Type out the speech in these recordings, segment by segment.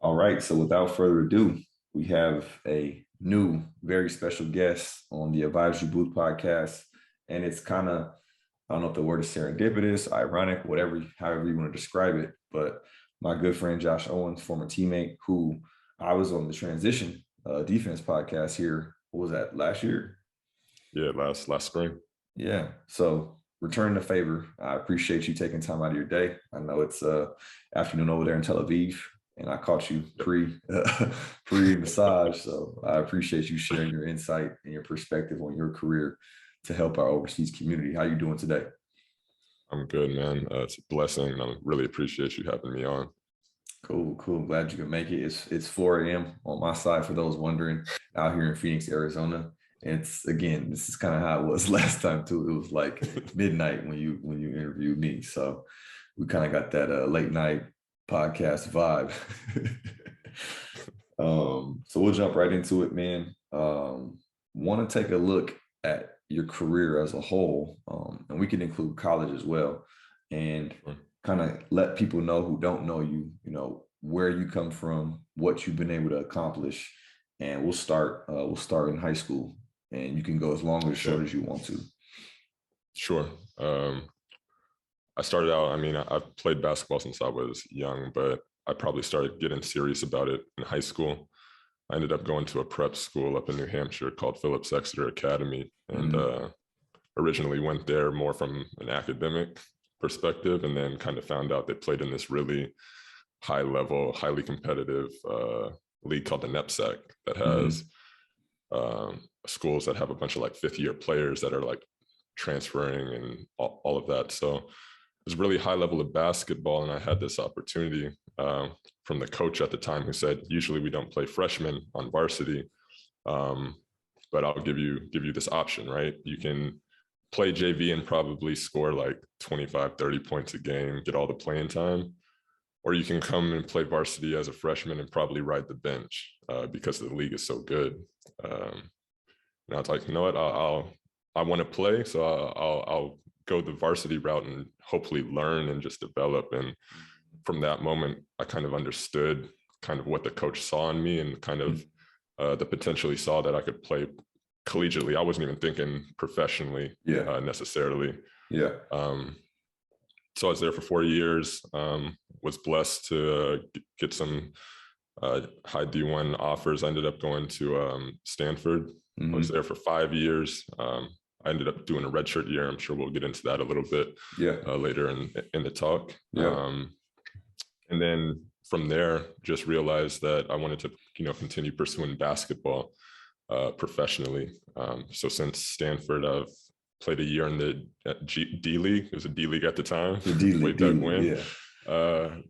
All right. So without further ado, we have a new, very special guest on the Advisory Booth podcast. And it's kind of, I don't know if the word is serendipitous, ironic, whatever, however you want to describe it. But my good friend, Josh Owens, former teammate, who I was on the transition defense podcast here. What was that, last year? Yeah, last spring. Yeah. So return the favor. I appreciate you taking time out of your day. I know it's afternoon over there in Tel Aviv, and I caught you pre massage. So I appreciate you sharing your insight and your perspective on your career to help our overseas community. How you doing today? I'm good, man. It's a blessing, and I really appreciate you having me on. Cool. Glad you could make it. It's 4 a.m. on my side for those wondering, out here in Phoenix, Arizona. This is kind of how it was last time too. It was like midnight when you interviewed me. So we kind of got that late night podcast vibe. So we'll jump right into it, man. Want to take a look at your career as a whole, and we can include college as well, and kind of let people know who don't know you, where you come from, what you've been able to accomplish. And we'll start in high school, and you can go as long or as short as you want to. Sure. I started out, I've played basketball since I was young, but I probably started getting serious about it in high school. I ended up going to a prep school up in New Hampshire called Phillips Exeter Academy, and originally went there more from an academic perspective, and then kind of found out they played in this really high level, highly competitive league called the NEPSAC that has schools that have a bunch of like fifth year players that are like transferring and all of that. So it was really high level of basketball, and I had this opportunity from the coach at the time who said, usually we don't play freshmen on varsity, but I'll give you this option, right? You can play JV and probably score like 25, 30 points a game, get all the playing time, or you can come and play varsity as a freshman and probably ride the bench because the league is so good. And I was like, you know what, I want to play, so I'll go the varsity route and hopefully learn and just develop. And from that moment, I kind of understood kind of what the coach saw in me, and kind of the potential he saw that I could play collegiately. I wasn't even thinking professionally necessarily. Yeah. So I was there for 4 years, was blessed to get some high D1 offers. I ended up going to Stanford. I was there for 5 years. I ended up doing a redshirt year. I'm sure we'll get into that a little bit later in the talk. And then from there, just realized that I wanted to, continue pursuing basketball professionally. So since Stanford, I've played a year in the D League. It was a D League at the time. The D League, I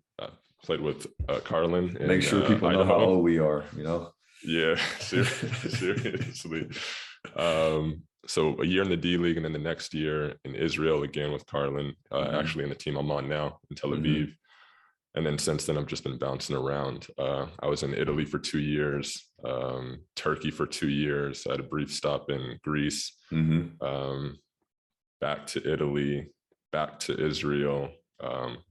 played with Carlon. Make sure people know how old we are, Yeah, seriously. So a year in the D League, and then the next year in Israel again with Carlon, actually in the team I'm on now in Tel Aviv. And then since then, I've just been bouncing around. I was in Italy for 2 years, Turkey for 2 years. I had a brief stop in Greece, back to Italy, back to Israel,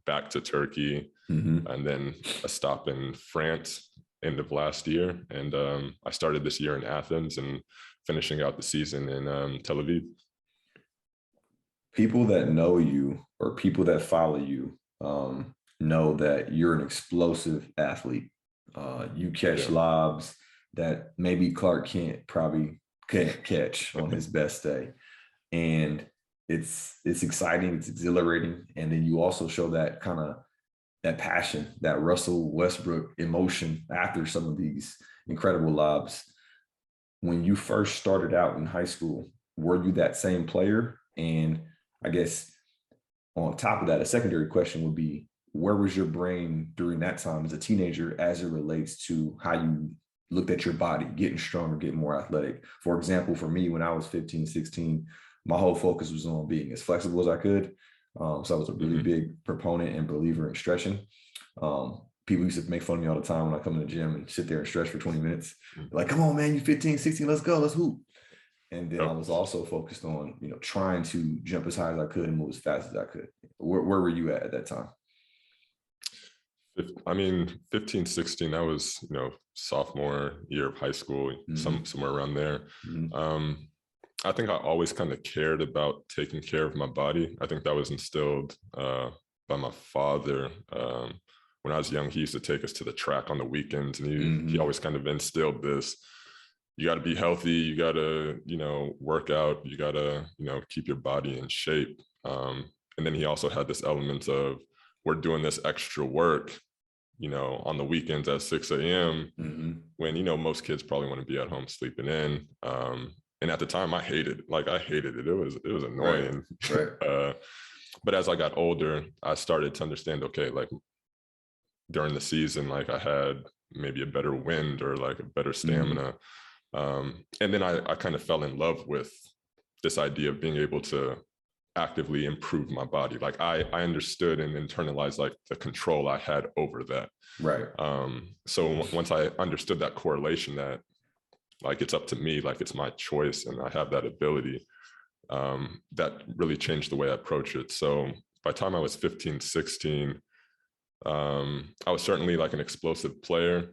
back to Turkey, and then a stop in France end of last year. And I started this year in Athens and finishing out the season in Tel Aviv. People that know you or people that follow you know that you're an explosive athlete. You catch lobs that maybe Clark probably can't catch on his best day. And it's exciting, it's exhilarating. And then you also show that kind of that passion, that Russell Westbrook emotion after some of these incredible lobs. When you first started out in high school, were you that same player? And I guess on top of that, a secondary question would be, where was your brain during that time as a teenager as it relates to how you looked at your body, getting stronger, getting more athletic? For example, for me, when I was 15, 16, my whole focus was on being as flexible as I could. So I was a really big proponent and believer in stretching. People used to make fun of me all the time when I come in the gym and sit there and stretch for 20 minutes. Like, come on, man, you 15, 16, let's go, let's hoop. And then I was also focused on, trying to jump as high as I could and move as fast as I could. Where were you at that time? I mean, 15, 16, that was, sophomore year of high school, somewhere around there. I think I always kind of cared about taking care of my body. I think that was instilled by my father. When I was young, he used to take us to the track on the weekends, and he always kind of instilled this: you got to be healthy, you got to, work out, you got to, keep your body in shape. And then he also had this element of, we're doing this extra work, on the weekends at 6 a.m. When, most kids probably want to be at home sleeping in. And at the time I hated it. It was annoying. Right. But as I got older, I started to understand, okay, like during the season, like I had maybe a better wind or like a better stamina. And then I kind of fell in love with this idea of being able to actively improve my body. Like I understood and internalized like the control I had over that. Right. So once I understood that correlation, that like it's up to me, like it's my choice and I have that ability, that really changed the way I approach it. So by the time I was 15, 16, I was certainly like an explosive player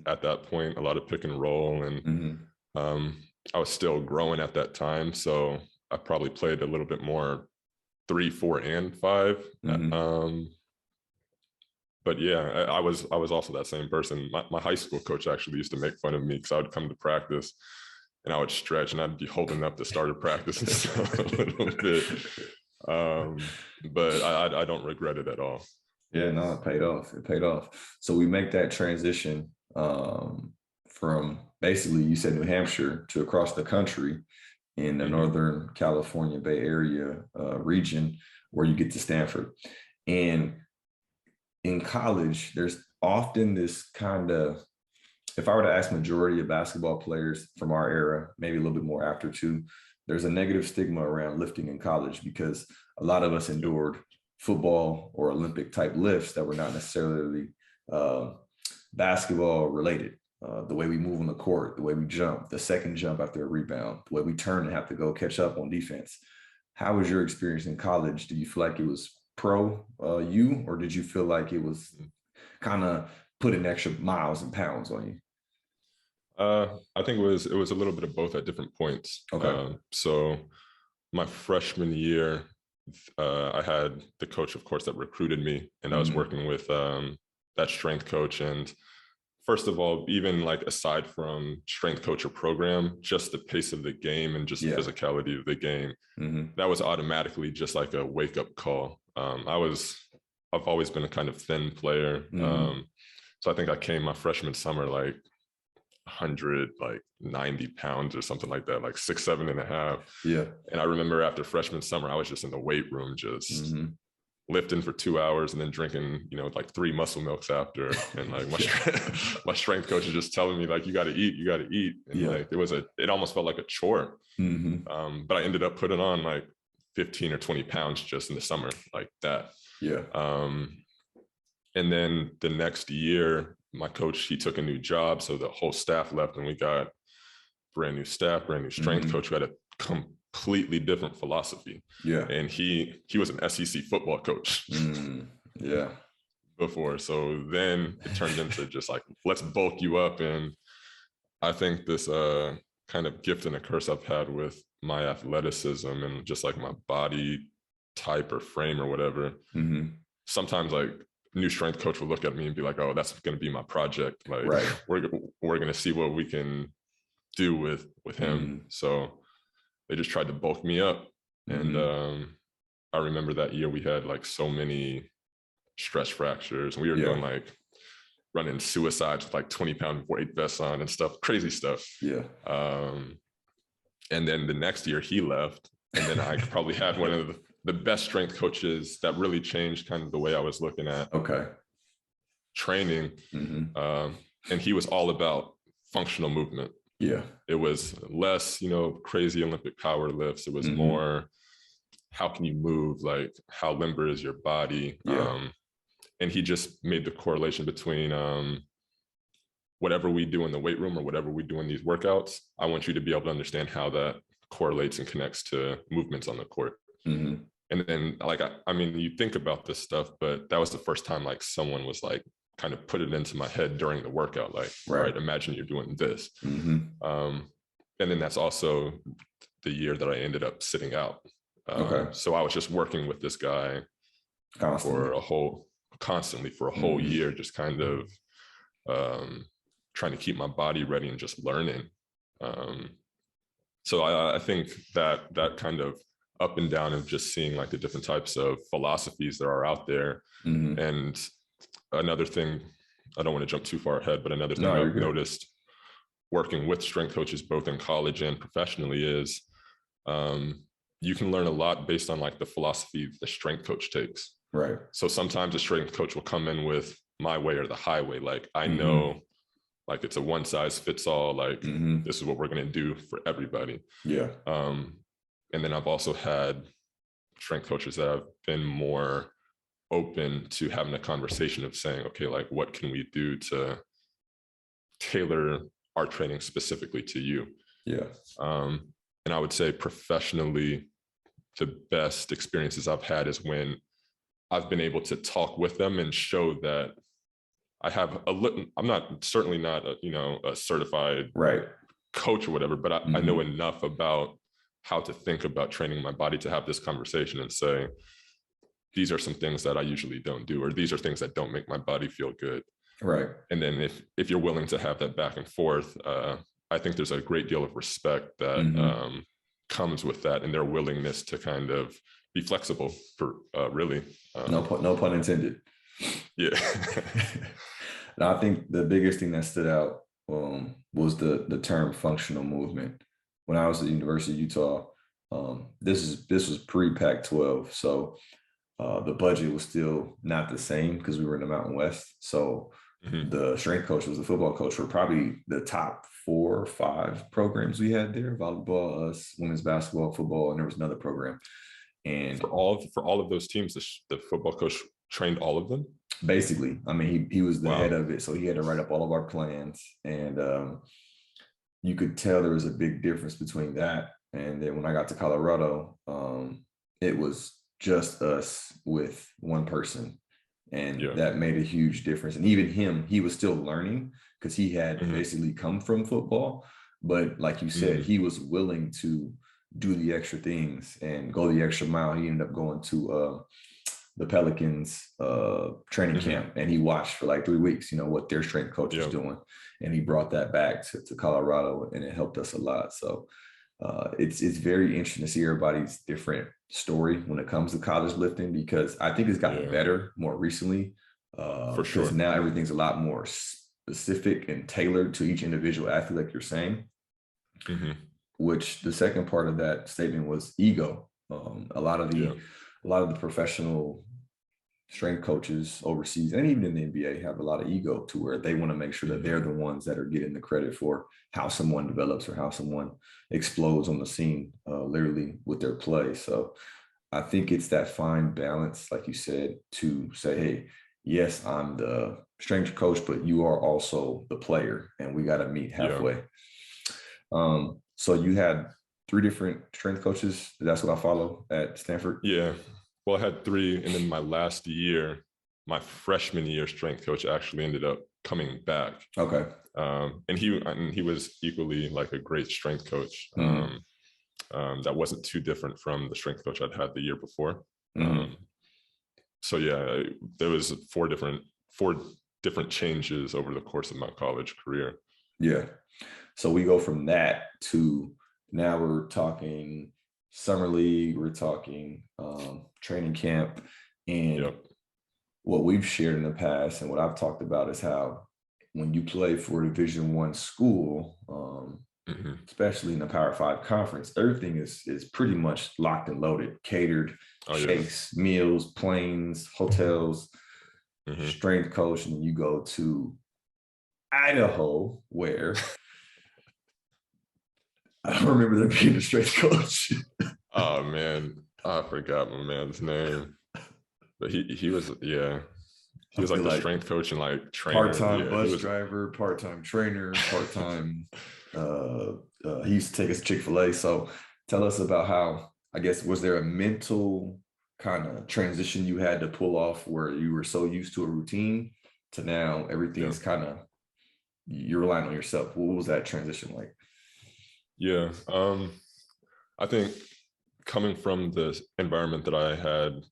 at that point, a lot of pick and roll, and I was still growing at that time. So I probably played a little bit more 3, 4, and 5. But yeah, I was also that same person. My high school coach actually used to make fun of me because I would come to practice and I would stretch and I'd be holding up the start of practice and stuff a little bit. But I don't regret it at all. Yeah, no, it paid off. It paid off. So we make that transition from basically, you said New Hampshire to across the country in the Northern California Bay Area region, where you get to Stanford. And in college, there's often this kind of, if I were to ask majority of basketball players from our era, maybe a little bit more after too, there's a negative stigma around lifting in college because a lot of us endured football or Olympic type lifts that were not necessarily basketball related. The way we move on the court, the way we jump, the second jump after a rebound, the way we turn and have to go catch up on defense. How was your experience in college? Do you feel like it was pro you, or did you feel like it was kind of putting extra miles and pounds on you? I think it was a little bit of both at different points. Okay. So my freshman year, I had the coach, of course, that recruited me, and I was working with that strength coach. And first of all, even like aside from strength coach or program, just the pace of the game and just the physicality of the game, that was automatically just like a wake up call. I've always been a kind of thin player. So I think I came my freshman summer like 190 pounds or something like that, like 6'7.5". Yeah. And I remember after freshman summer, I was just in the weight room, just lifting for 2 hours and then drinking, like 3 muscle milks after. And like my strength coach is just telling me like, you got to eat. And like, it almost felt like a chore. But I ended up putting on like 15 or 20 pounds just in the summer like that. Yeah. And then the next year, my coach, he took a new job. So the whole staff left and we got brand new staff, brand new strength coach who had a completely different philosophy. Yeah. And he was an SEC football coach. Yeah. Before. So then it turned into just like, let's bulk you up. And I think this kind of gift and a curse I've had with my athleticism and just like my body type or frame or whatever. Sometimes like new strength coach will look at me and be like, oh, that's going to be my project. Like we're going to see what we can do with him. So they just tried to bulk me up. And I remember that year we had like so many stress fractures, and we were doing like running suicides with like 20-pound weight vests on and stuff, crazy stuff. Yeah. And then the next year he left, and then I probably had one of the best strength coaches that really changed kind of the way I was looking at training. And he was all about functional movement. Yeah. It was less, crazy Olympic power lifts. It was more, how can you move? Like, how limber is your body? And he just made the correlation between whatever we do in the weight room or whatever we do in these workouts, I want you to be able to understand how that correlates and connects to movements on the court. And then like, I mean, you think about this stuff, but that was the first time like someone was like kind of put it into my head during the workout. Like, all right, imagine you're doing this. And then that's also the year that I ended up sitting out. So I was just working with this guy constantly for a whole year, just kind of trying to keep my body ready and just learning. So I think that kind of up and down of just seeing like the different types of philosophies that are out there. And another thing, I don't want to jump too far ahead, but another thing I've noticed working with strength coaches, both in college and professionally, is you can learn a lot based on like the philosophy the strength coach takes. Right. So sometimes a strength coach will come in with my way or the highway. Like I know like it's a one size fits all, like this is what we're going to do for everybody. Yeah. And then I've also had strength coaches that have been more open to having a conversation of saying, okay, like what can we do to tailor our training specifically to you? Yeah. And I would say professionally, the best experiences I've had is when I've been able to talk with them and show that I have I'm certainly not a certified coach or whatever, but I know enough about how to think about training my body to have this conversation and say, these are some things that I usually don't do, or these are things that don't make my body feel good. Right. And then if you're willing to have that back and forth, I think there's a great deal of respect that comes with that, and their willingness to kind of be flexible for really. No pun intended. Yeah. And I think the biggest thing that stood out was the term functional movement. When I was at the University of Utah, this was pre-Pac-12, so the budget was still not the same because we were in the Mountain West. So the strength coach was the football coach for probably the top 4 or 5 programs we had there: volleyball, us, women's basketball, football, and there was another program. And for all of those teams, the football coach trained all of them. Basically, I mean, he was the head of it, so he had to write up all of our plans, and you could tell there was a big difference between that. And then when I got to Colorado, it was just us with one person, and that made a huge difference. And even him, he was still learning because he had basically come from football, but like you said, he was willing to do the extra things and go the extra mile. He ended up going to the Pelicans training camp, and he watched for like 3 weeks, what their strength coach was doing. And he brought that back to Colorado, and it helped us a lot. So it's very interesting to see everybody's different story when it comes to college lifting, because I think it's gotten better more recently. For sure. Because now everything's a lot more specific and tailored to each individual athlete, like you're saying. Which the second part of that statement was ego. A lot of the professional strength coaches overseas and even in the NBA have a lot of ego, to where they want to make sure that they're the ones that are getting the credit for how someone develops or how someone explodes on the scene, literally with their play. So I think it's that fine balance, like you said, to say, hey, yes, I'm the strength coach, but you are also the player, and we got to meet halfway. So you had 3 different strength coaches. That's what I follow at Stanford. Yeah. Well, I had 3. And then my last year, my freshman year strength coach actually ended up coming back. Okay. And he was equally like a great strength coach. That wasn't too different from the strength coach I'd had the year before. So yeah, there was 4 different changes over the course of my college career. Yeah. So we go from that to now we're talking summer league, we're talking training camp. And what we've shared in the past and what I've talked about is how when you play for a Division I school, especially in the Power 5 conference, everything is pretty much locked and loaded, catered, shakes, meals, planes, hotels, strength coach. And you go to Idaho, where I don't remember there being a strength coach. Oh man, I forgot my man's name, but he was he was like the strength coach and like trainer, part-time bus driver, part-time trainer, part-time. He used to take us to Chick-fil-A. So tell us about how, I guess, was there a mental kind of transition you had to pull off where you were so used to a routine to now everything's kind of, you're relying on yourself. What was that transition like? Yeah. I think coming from the environment that I had,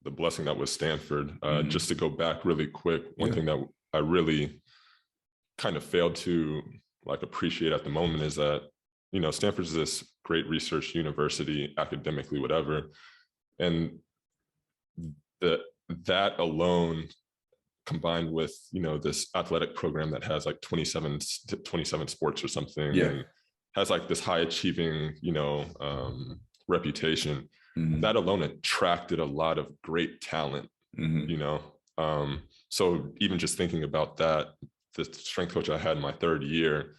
the blessing that was Stanford, just to go back really quick, one thing that I really kind of failed to like appreciate at the moment is that, you know, Stanford's this great research university, academically, whatever. And that alone, combined with, you know, this athletic program that has like 27 sports or something, and has like this high achieving, you know, reputation, that alone attracted a lot of great talent, you know. So even just thinking about that, the strength coach I had in my third year,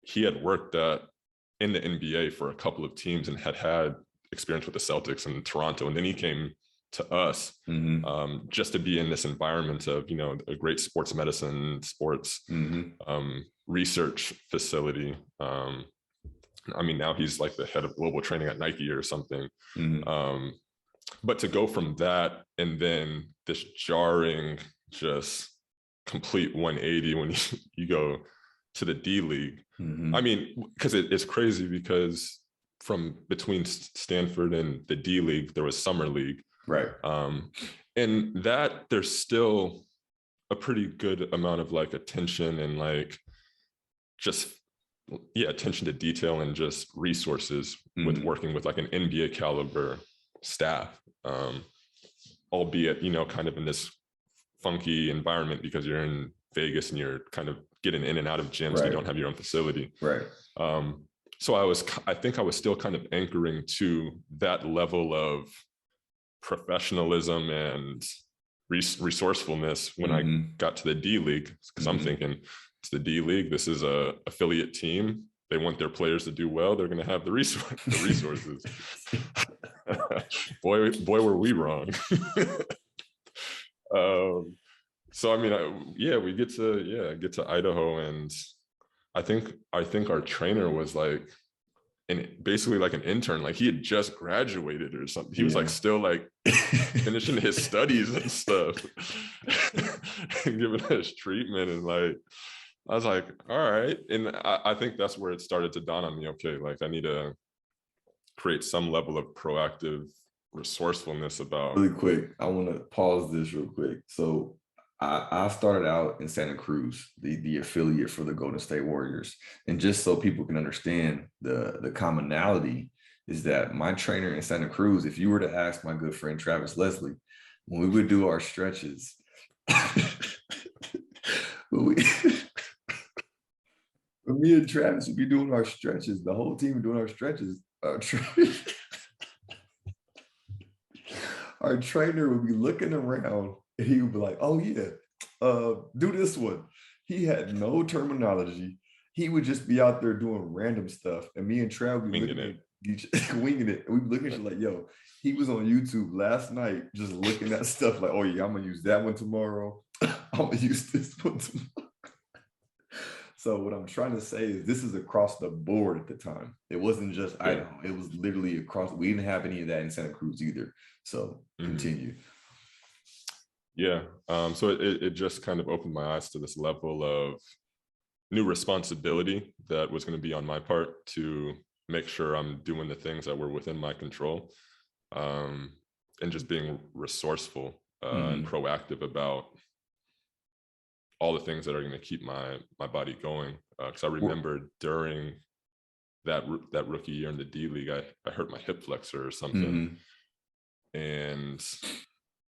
he had worked in the NBA for a couple of teams and had experience with the Celtics and Toronto. And then he came to us just to be in this environment of, you know, a great sports medicine, sports research facility. I mean, now he's like the head of global training at Nike or something. But to go from that and then this jarring, just complete 180 when you go to the D League. I mean, because it's crazy, because from between Stanford and the D League, there was Summer League. Right. And that there's still a pretty good amount of like attention and like just, attention to detail and just resources with working with like an NBA caliber staff, albeit, you know, kind of in this funky environment because you're in Vegas and you're kind of getting in and out of gyms. You don't have your own facility. Right. So I think I was still kind of anchoring to that level of professionalism and resourcefuless when I got to the D League, because I'm thinking, it's the D League, this is a affiliate team, they want their players to do well, they're going to have the resources. boy were we wrong. So I mean, we get to Idaho, and I think our trainer was like basically like an intern, like he had just graduated or something. He was like still like finishing his studies and stuff, and giving us treatment. And like, I was like, all right. And I think that's where it started to dawn on me, okay, like I need to create some level of proactive resourcefulness about. Really quick, I want to pause this real quick. So I started out in Santa Cruz, the affiliate for the Golden State Warriors. And just so people can understand the commonality is that my trainer in Santa Cruz, if you were to ask my good friend Travis Leslie, when we would do our stretches, when me and Travis would be doing our stretches, the whole team doing our stretches, our trainer would be looking around and he would be like, oh yeah, do this one. He had no terminology. He would just be out there doing random stuff. And me and Trav would be winging it. And we'd be looking at you like, yo, he was on YouTube last night just looking at stuff like, oh yeah, I'm gonna use that one tomorrow. I'm gonna use this one tomorrow. So what I'm trying to say is this is across the board at the time. It wasn't just Idaho. It was literally across. We didn't have any of that in Santa Cruz either. So continue. Yeah. So it just kind of opened my eyes to this level of new responsibility that was going to be on my part to make sure I'm doing the things that were within my control, and just being resourceful and proactive about all the things that are going to keep my body going. Because I remember during that rookie year in the D League, I hurt my hip flexor or something, and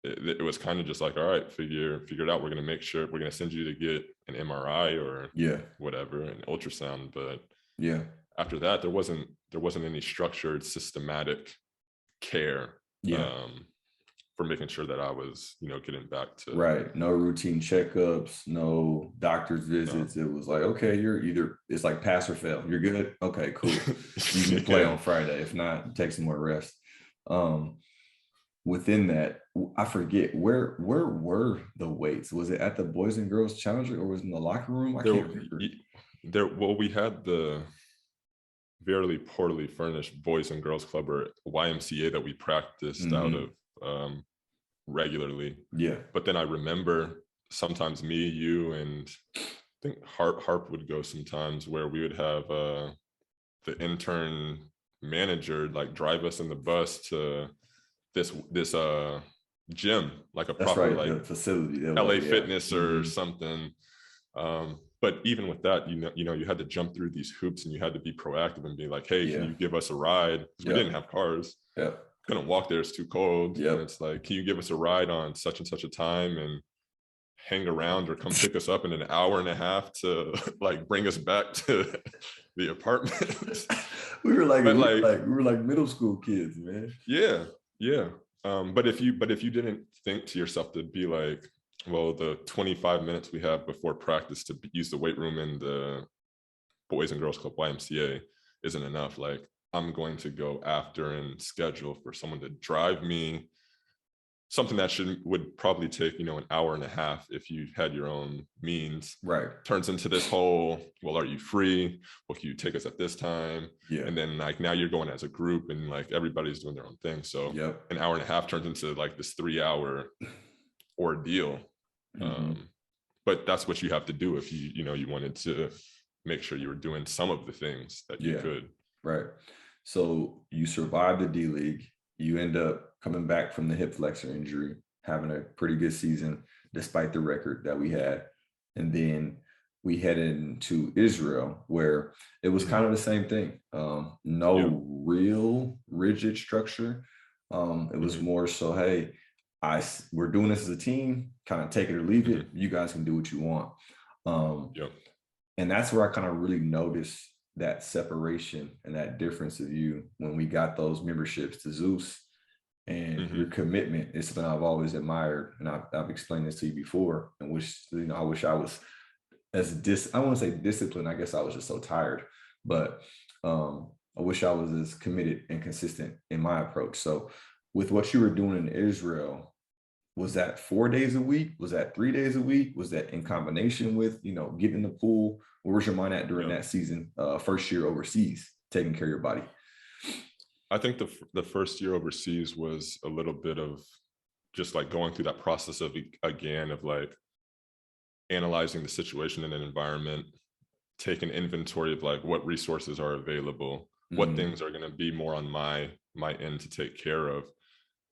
it was kind of just like, all right, figure it out. We're going to make sure we're going to send you to get an MRI or whatever, an ultrasound. But after that, there wasn't any structured, systematic care for making sure that I was, getting back to no routine checkups, no doctor's visits. It was like, okay, it's like pass or fail. You're good. Okay, cool. You can play on Friday. If not, take some more rest. Within that, I forget where were the weights? Was it at the Boys and Girls Challenger or was it in the locker room? I can't remember. Well, we had the very poorly furnished Boys and Girls Club, or YMCA, that we practiced out of regularly. But then I remember sometimes me, you, and I think Harp would go sometimes, where we would have the intern manager like drive us in the bus to this gym, like a That's proper right. like The facility. That LA way, yeah. Fitness or something. But even with that, you had to jump through these hoops, and you had to be proactive and be like, hey, can Yeah. you give us a ride? Because we didn't have cars. Yeah. Couldn't walk there, it's too cold. Yep. And it's like, can you give us a ride on such and such a time and hang around, or come pick us up in an hour and a half to like bring us back to the apartment? we were like But we were like middle school kids, man. yeah. But if you didn't think to yourself to be like, well, the 25 minutes we have before practice to use the weight room in the Boys and Girls Club YMCA isn't enough. Like, I'm going to go after and schedule for someone to drive me something that would probably take, an hour and a half if you had your own means. Right. Turns into this whole, well, are you free? Well, can you take us at this time? Yeah. And then like now you're going as a group, and like everybody's doing their own thing. So an hour and a half turns into like this 3-hour ordeal. But that's what you have to do if you wanted to make sure you were doing some of the things that you could. Right. So you survived the D League. You end up coming back from the hip flexor injury, having a pretty good season despite the record that we had. And then we headed into Israel, where it was kind of the same thing. No real rigid structure. It was more so, hey, we're doing this as a team, kind of take it or leave it. You guys can do what you want. And that's where I kind of really noticed that separation and that difference of you when we got those memberships to Zeus. And your commitment is something I've always admired, and I've explained this to you before. And I wish I was I want to say disciplined. I guess I was just so tired, but I wish I was as committed and consistent in my approach. So, with what you were doing in Israel, was that 4 days a week? Was that 3 days a week? Was that in combination with getting in the pool? Where was your mind at during that season? First year overseas, taking care of your body. I think the first year overseas was a little bit of just like going through that process of like analyzing the situation in an environment, taking inventory of like what resources are available, what things are going to be more on my end to take care of,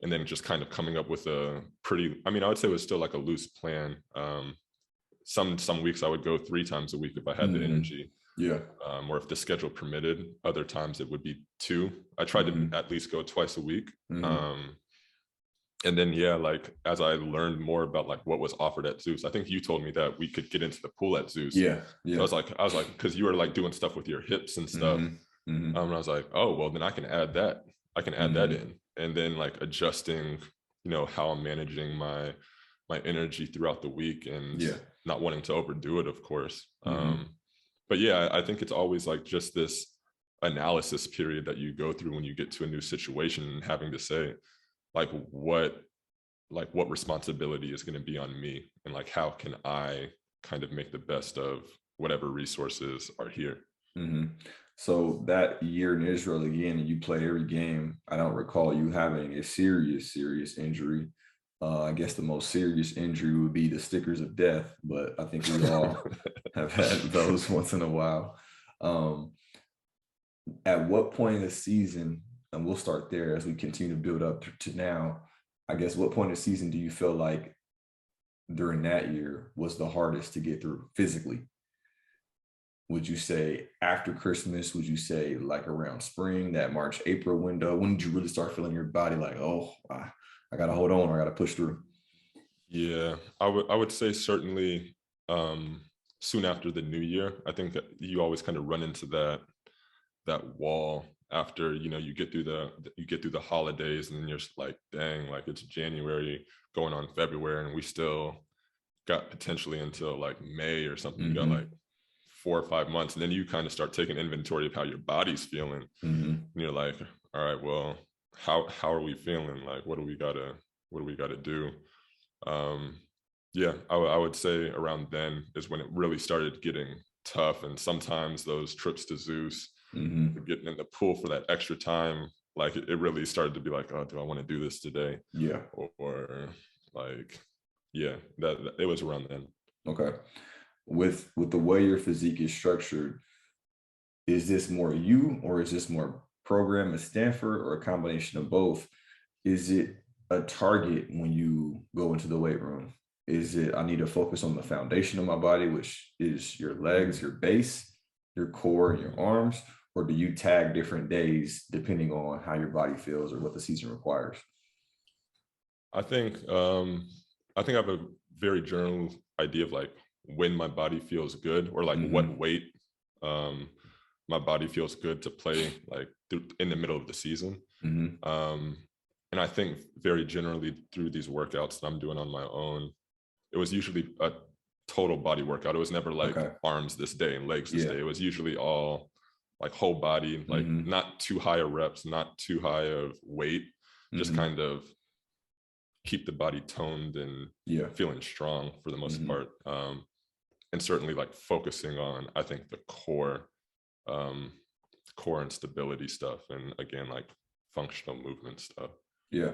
and then just kind of coming up with a pretty, I would say it was still like a loose plan. Some weeks I would go 3 times a week if I had the energy. Or if the schedule permitted. Other times it would be 2. I tried to at least go twice a week. And then like as I learned more about like what was offered at Zeus, I think you told me that we could get into the pool at Zeus. So I was like, because you were like doing stuff with your hips and stuff. And I was like, oh well, then I can add that. I can add that in, and then like adjusting, how I'm managing my energy throughout the week, and not wanting to overdo it, of course. But yeah, I think it's always like just this analysis period that you go through when you get to a new situation, and having to say like what responsibility is going to be on me, and like how can I kind of make the best of whatever resources are here. So that year in Israel again, and you play every game, I don't recall you having a serious injury. I guess the most serious injury would be the stickers of death, but I think we all have had those once in a while. At what point in the season, and we'll start there as we continue to build up to now, I guess what point in the season do you feel like during that year was the hardest to get through physically? Would you say after Christmas? Would you say like around spring, that March, April window? When did you really start feeling your body like, oh, I got to hold on, or I got to push through? Yeah, I would say certainly soon after the new year. I think that you always kind of run into that wall after, you get through the holidays, and then you're like, dang, like it's January going on February, and we still got potentially until like May or something. You got like 4 or 5 months, and then you kind of start taking inventory of how your body's feeling. And you're like, all right, well, how are we feeling? Like, what do we gotta do? Yeah, I would say around then is when it really started getting tough. And sometimes those trips to Zeus, getting in the pool for that extra time, like it really started to be like, oh, do I want to do this today? Yeah. Or like, Yeah, that it was around then. Okay. With the way your physique is structured, is this more you or is this more program at Stanford or a combination of both? Is it a target when you go into the weight room? Is it I need to focus on the foundation of my body, which is your legs, your base, your core, and your arms? Or do you tag different days depending on how your body feels or what the season requires? I think I have a very general idea of like when my body feels good or like what weight um, my body feels good to play like in the middle of the season. And I think very generally through these workouts that I'm doing on my own, it was usually a total body workout. It was never like Okay. arms this day and legs this Yeah. day. It was usually all like whole body, like not too high of reps, not too high of weight, just kind of keep the body toned and Yeah. feeling strong for the most part. And certainly like focusing on, I think, the um, core and stability stuff. And again, like functional movement stuff. Yeah.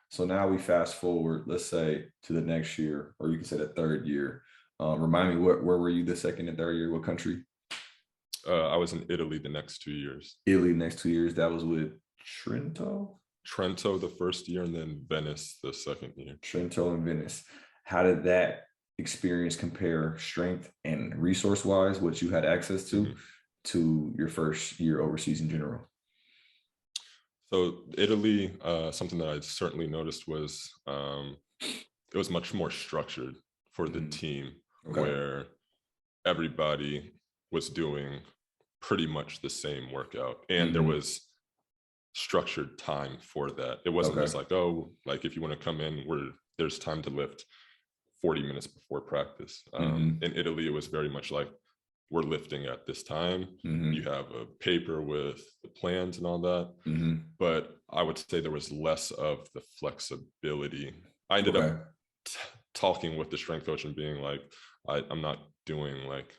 So now we fast forward, let's say to the next year, or you can say the third year. Remind me, where were you the second and third year? What country? I was in Italy the next 2 years. Italy next 2 years. That was with Trento? Trento the first year, and then Venice the second year. Trento and Venice. How did that experience compare strength and resource wise, what you had access to your first year overseas in general? So Italy, something that I certainly noticed was it was much more structured for the team, where everybody was doing pretty much the same workout, and there was structured time for that. It wasn't just like, oh, like if you want to come in, there's time to lift 40 minutes before practice. In Italy, it was very much like, we're lifting at this time. You have a paper with the plans and all that. But I would say there was less of the flexibility. I ended up talking with the strength coach and being like, I'm not doing like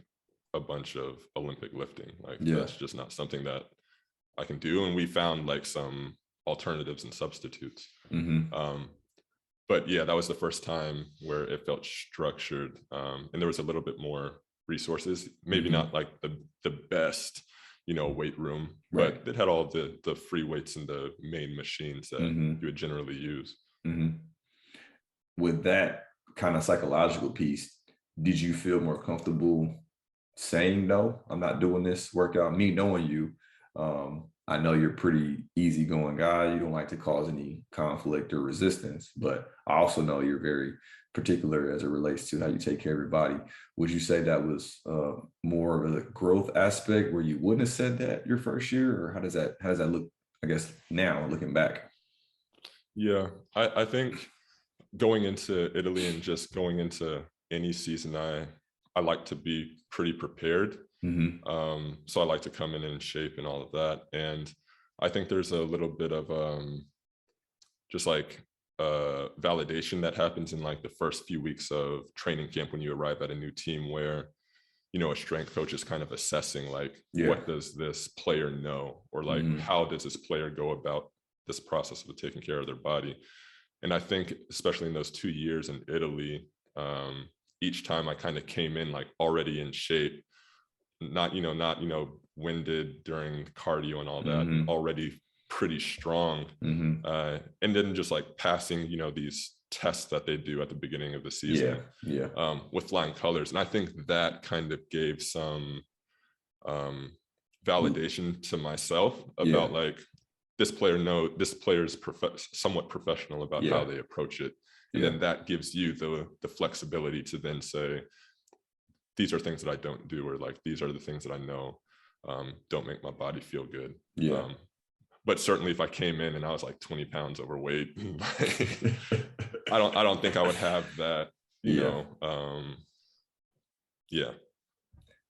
a bunch of Olympic lifting. Like that's just not something that I can do. And we found like some alternatives and substitutes. But yeah, that was the first time where it felt structured. And there was a little bit more resources, maybe not like the best, weight room, but it had all the free weights and the main machines that you would generally use. With that kind of psychological piece, did you feel more comfortable saying no, I'm not doing this workout? Me knowing you, I know you're a pretty easygoing guy. You don't like to cause any conflict or resistance, but I also know you're very particular as it relates to how you take care of your body. Would you say that was more of a growth aspect where you wouldn't have said that your first year, or how does that look, I guess, now looking back? Yeah, I think going into Italy and just going into any season, I like to be pretty prepared. So I like to come in shape and all of that. And I think there's a little bit of just like validation that happens in like the first few weeks of training camp when you arrive at a new team, where a strength coach is kind of assessing like, what does this player know, or like how does this player go about this process of taking care of their body. And I think especially in those 2 years in Italy, each time I kind of came in like already in shape, not winded during cardio and all that, already pretty strong. And then just like passing, these tests that they do at the beginning of the season with flying colors. And I think that kind of gave some validation to myself about like, this player is somewhat professional about how they approach it. And then that gives you the flexibility to then say, these are things that I don't do, or like, these are the things that I know don't make my body feel good. But certainly if I came in and I was like 20 pounds overweight, I don't think I would have that,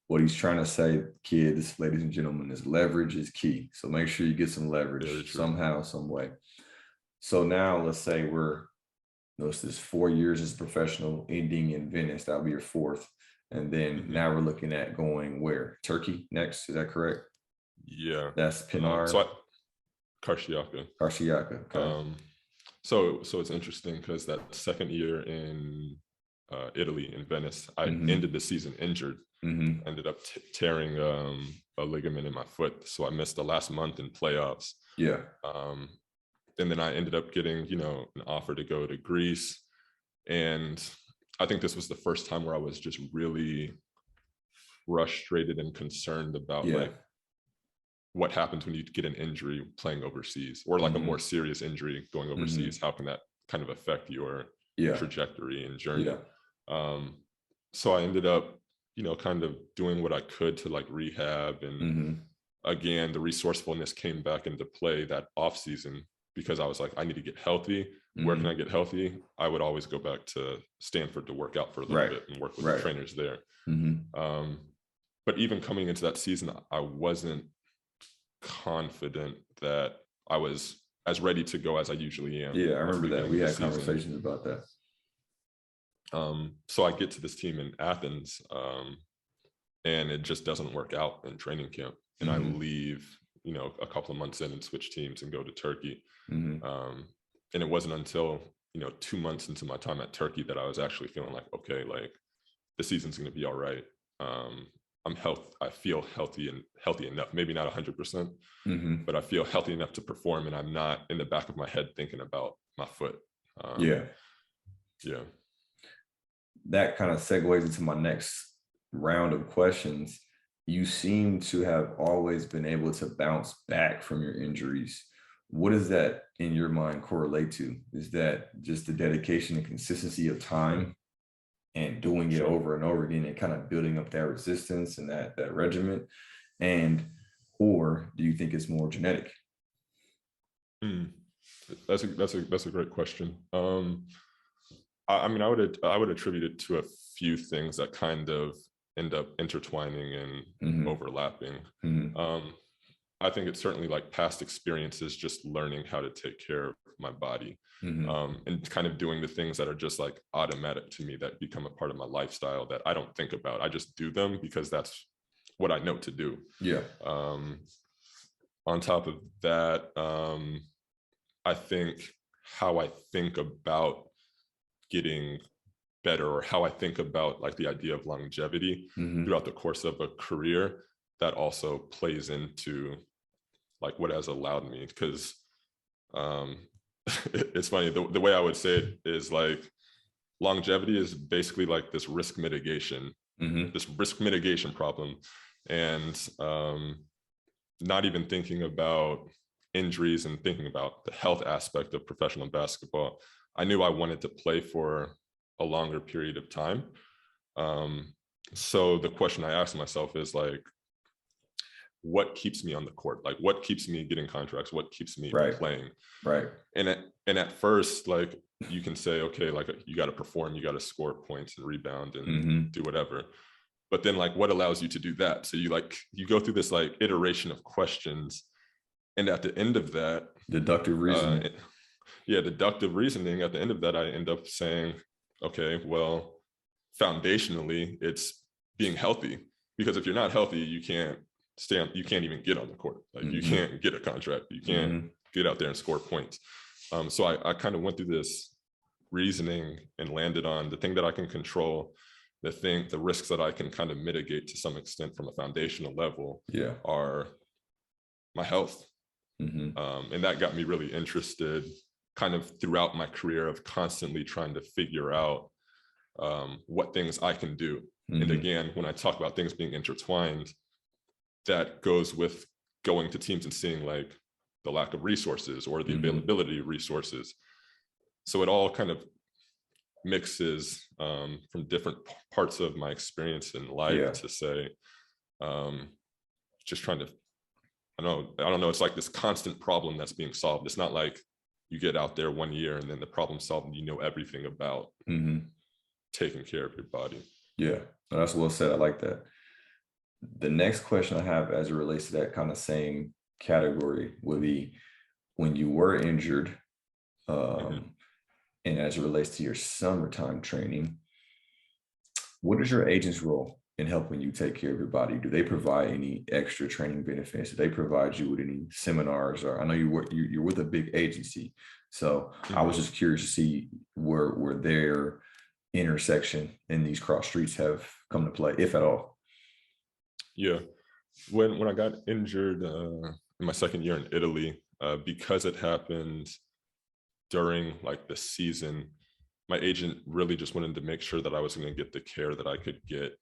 What he's trying to say, kids, ladies and gentlemen, is leverage is key. So make sure you get some leverage somehow, some way. So now let's say this is 4 years as a professional, ending in Venice. That'll be your fourth. And then now we're looking at going where? Turkey next, is that correct? Yeah. That's Pinar. Karşıyaka. Karşıyaka. Okay. So it's interesting because that second year in Italy, in Venice, I ended the season injured. Ended up tearing a ligament in my foot, so I missed the last month in playoffs. Yeah. And then I ended up getting, an offer to go to Greece, and I think this was the first time where I was just really frustrated and concerned about like what happens when you get an injury playing overseas, or like a more serious injury going overseas. How can that kind of affect your trajectory and journey? So I ended up, kind of doing what I could to like rehab. And again, the resourcefulness came back into play that off season, because I was like, I need to get healthy. Where can I get healthy? I would always go back to Stanford to work out for a little bit and work with the trainers there. But even coming into that season, I wasn't confident that I was as ready to go as I usually am. Yeah, I remember that. We had conversations about that. So I get to this team in Athens, and it just doesn't work out in training camp. And I leave, a couple of months in and switch teams and go to Turkey. And it wasn't until, 2 months into my time at Turkey that I was actually feeling like, okay, like the season's going to be all right. I feel healthy enough, maybe not 100%, but I feel healthy enough to perform, and I'm not in the back of my head thinking about my foot. Yeah. That kind of segues into my next round of questions. You seem to have always been able to bounce back from your injuries. What does that in your mind correlate to? Is that just the dedication and consistency of time and doing it over and over again and kind of building up that resistance and that regiment? Or do you think it's more genetic? That's a great question. I would attribute it to a few things that kind of end up intertwining and overlapping. I think it's certainly like past experiences, just learning how to take care of my body, and kind of doing the things that are just like automatic to me, that become a part of my lifestyle that I don't think about. I just do them because that's what I know to do. Yeah. On top of that, I think how I think about getting better, or how I think about like the idea of longevity throughout the course of a career, that also plays into like what has allowed me. Because it's funny, the way I would say it is like longevity is basically like this risk mitigation problem, and not even thinking about injuries and thinking about the health aspect of professional basketball. I knew I wanted to play for a longer period of time. So the question I asked myself is like, what keeps me on the court? Like, what keeps me getting contracts? What keeps me playing? Right. And at first, like, you can say, okay, like you got to perform, you got to score points and rebound and do whatever. But then like, what allows you to do that? So you go through this like iteration of questions. And at the end of that, deductive reasoning. Deductive reasoning. At the end of that, I end up saying, okay, well, foundationally, it's being healthy. Because if you're not healthy, you can't even get on the court. Like you can't get a contract. You can't get out there and score points. So I kind of went through this reasoning and landed on the thing that I can control, the risks that I can kind of mitigate to some extent from a foundational level are my health. And that got me really interested kind of throughout my career of constantly trying to figure out what things I can do. And again, when I talk about things being intertwined, that goes with going to teams and seeing like the lack of resources or the availability of resources. So it all kind of mixes from different parts of my experience in life to say, just trying to, I don't know, it's like this constant problem that's being solved. It's not like you get out there 1 year and then the problem's solved and you know everything about taking care of your body. Yeah, that's well said. I like that. The next question I have as it relates to that kind of same category would be, when you were injured, and as it relates to your summertime training, what is your agent's role in helping you take care of your body? Do they provide any extra training benefits? Do they provide you with any seminars? Or I know you're with a big agency, so I was just curious to see where their intersection in these cross streets have come to play, if at all. Yeah, when I got injured in my second year in Italy, because it happened during like the season, my agent really just wanted to make sure that I was going to get the care that I could get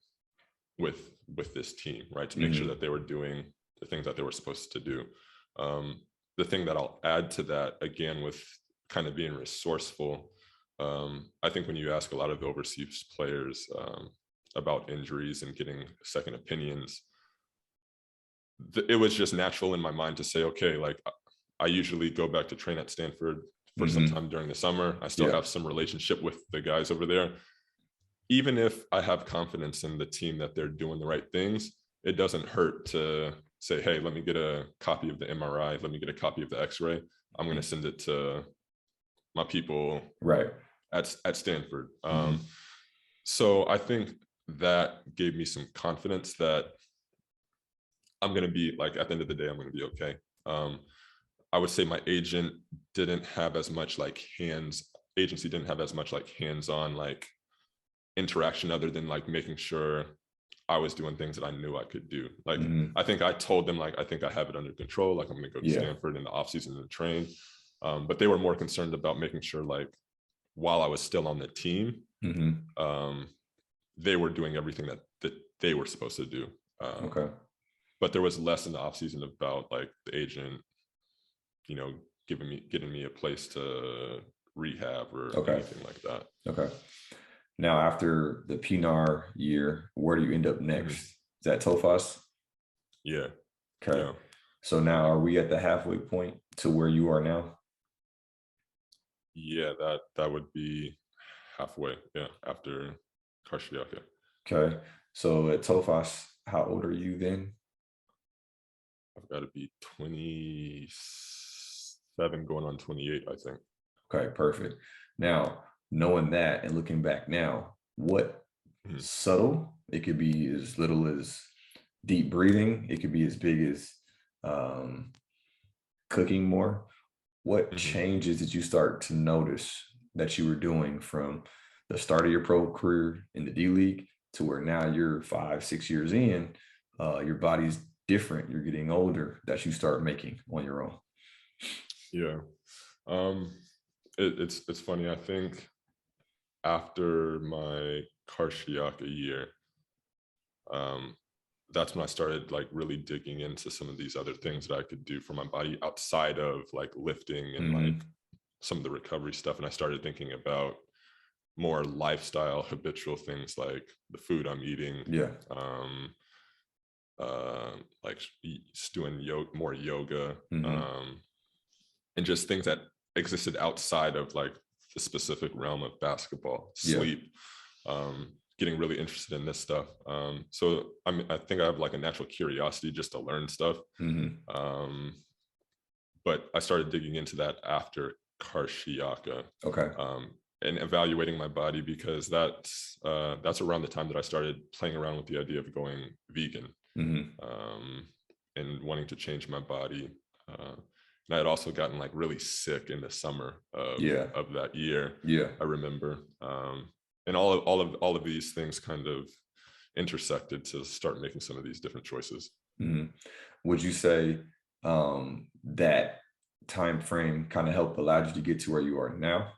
with this team, right? To make sure that they were doing the things that they were supposed to do. The thing that I'll add to that, again, with kind of being resourceful, I think when you ask a lot of overseas players about injuries and getting second opinions, it was just natural in my mind to say, okay, like I usually go back to train at Stanford for some time during the summer. I still have some relationship with the guys over there. Even if I have confidence in the team that they're doing the right things, it doesn't hurt to say, hey, let me get a copy of the MRI. Let me get a copy of the X-ray. I'm going to send it to my people at Stanford. So I think that gave me some confidence that I'm going to be, like, at the end of the day, I'm going to be okay. I would say my agent didn't have as much like agency didn't have as much like hands-on like interaction, other than like making sure I was doing things that I knew I could do. Like, I think I told them, like, I think I have it under control. Like, I'm going to go to Stanford in the offseason and train. But they were more concerned about making sure, like, while I was still on the team, they were doing everything that they were supposed to do. But there was less in the offseason about like the agent, you know, getting me a place to rehab or anything like that. Now, after the PNAR year, where do you end up next? Is that Tofas? Yeah. So now, are we at the halfway point to where you are now? Yeah, that would be halfway. Yeah, after Karşıyaka. So at Tofas, how old are you then? I've got to be 27, going on 28, I think. Okay, perfect. Now, knowing that and looking back now, what subtle, it could be as little as deep breathing, it could be as big as cooking more. What changes did you start to notice that you were doing from the start of your pro career in the D League to where now you're 5-6 years in, your body's different, you're getting older, that you start making on your own? Yeah. It's funny. I think after my Karşıyaka year, that's when I started like really digging into some of these other things that I could do for my body outside of like lifting and like some of the recovery stuff. And I started thinking about more lifestyle, habitual things like the food I'm eating. Like doing more yoga, and just things that existed outside of like the specific realm of basketball, sleep, getting really interested in this stuff. So I think I have like a natural curiosity just to learn stuff. But I started digging into that after Karşıyaka. And evaluating my body, because that's around the time that I started playing around with the idea of going vegan, and wanting to change my body. And I had also gotten like really sick in the summer of that year. I remember, and all of these things kind of intersected to start making some of these different choices. Would you say that time frame kind of helped allow you to get to where you are now,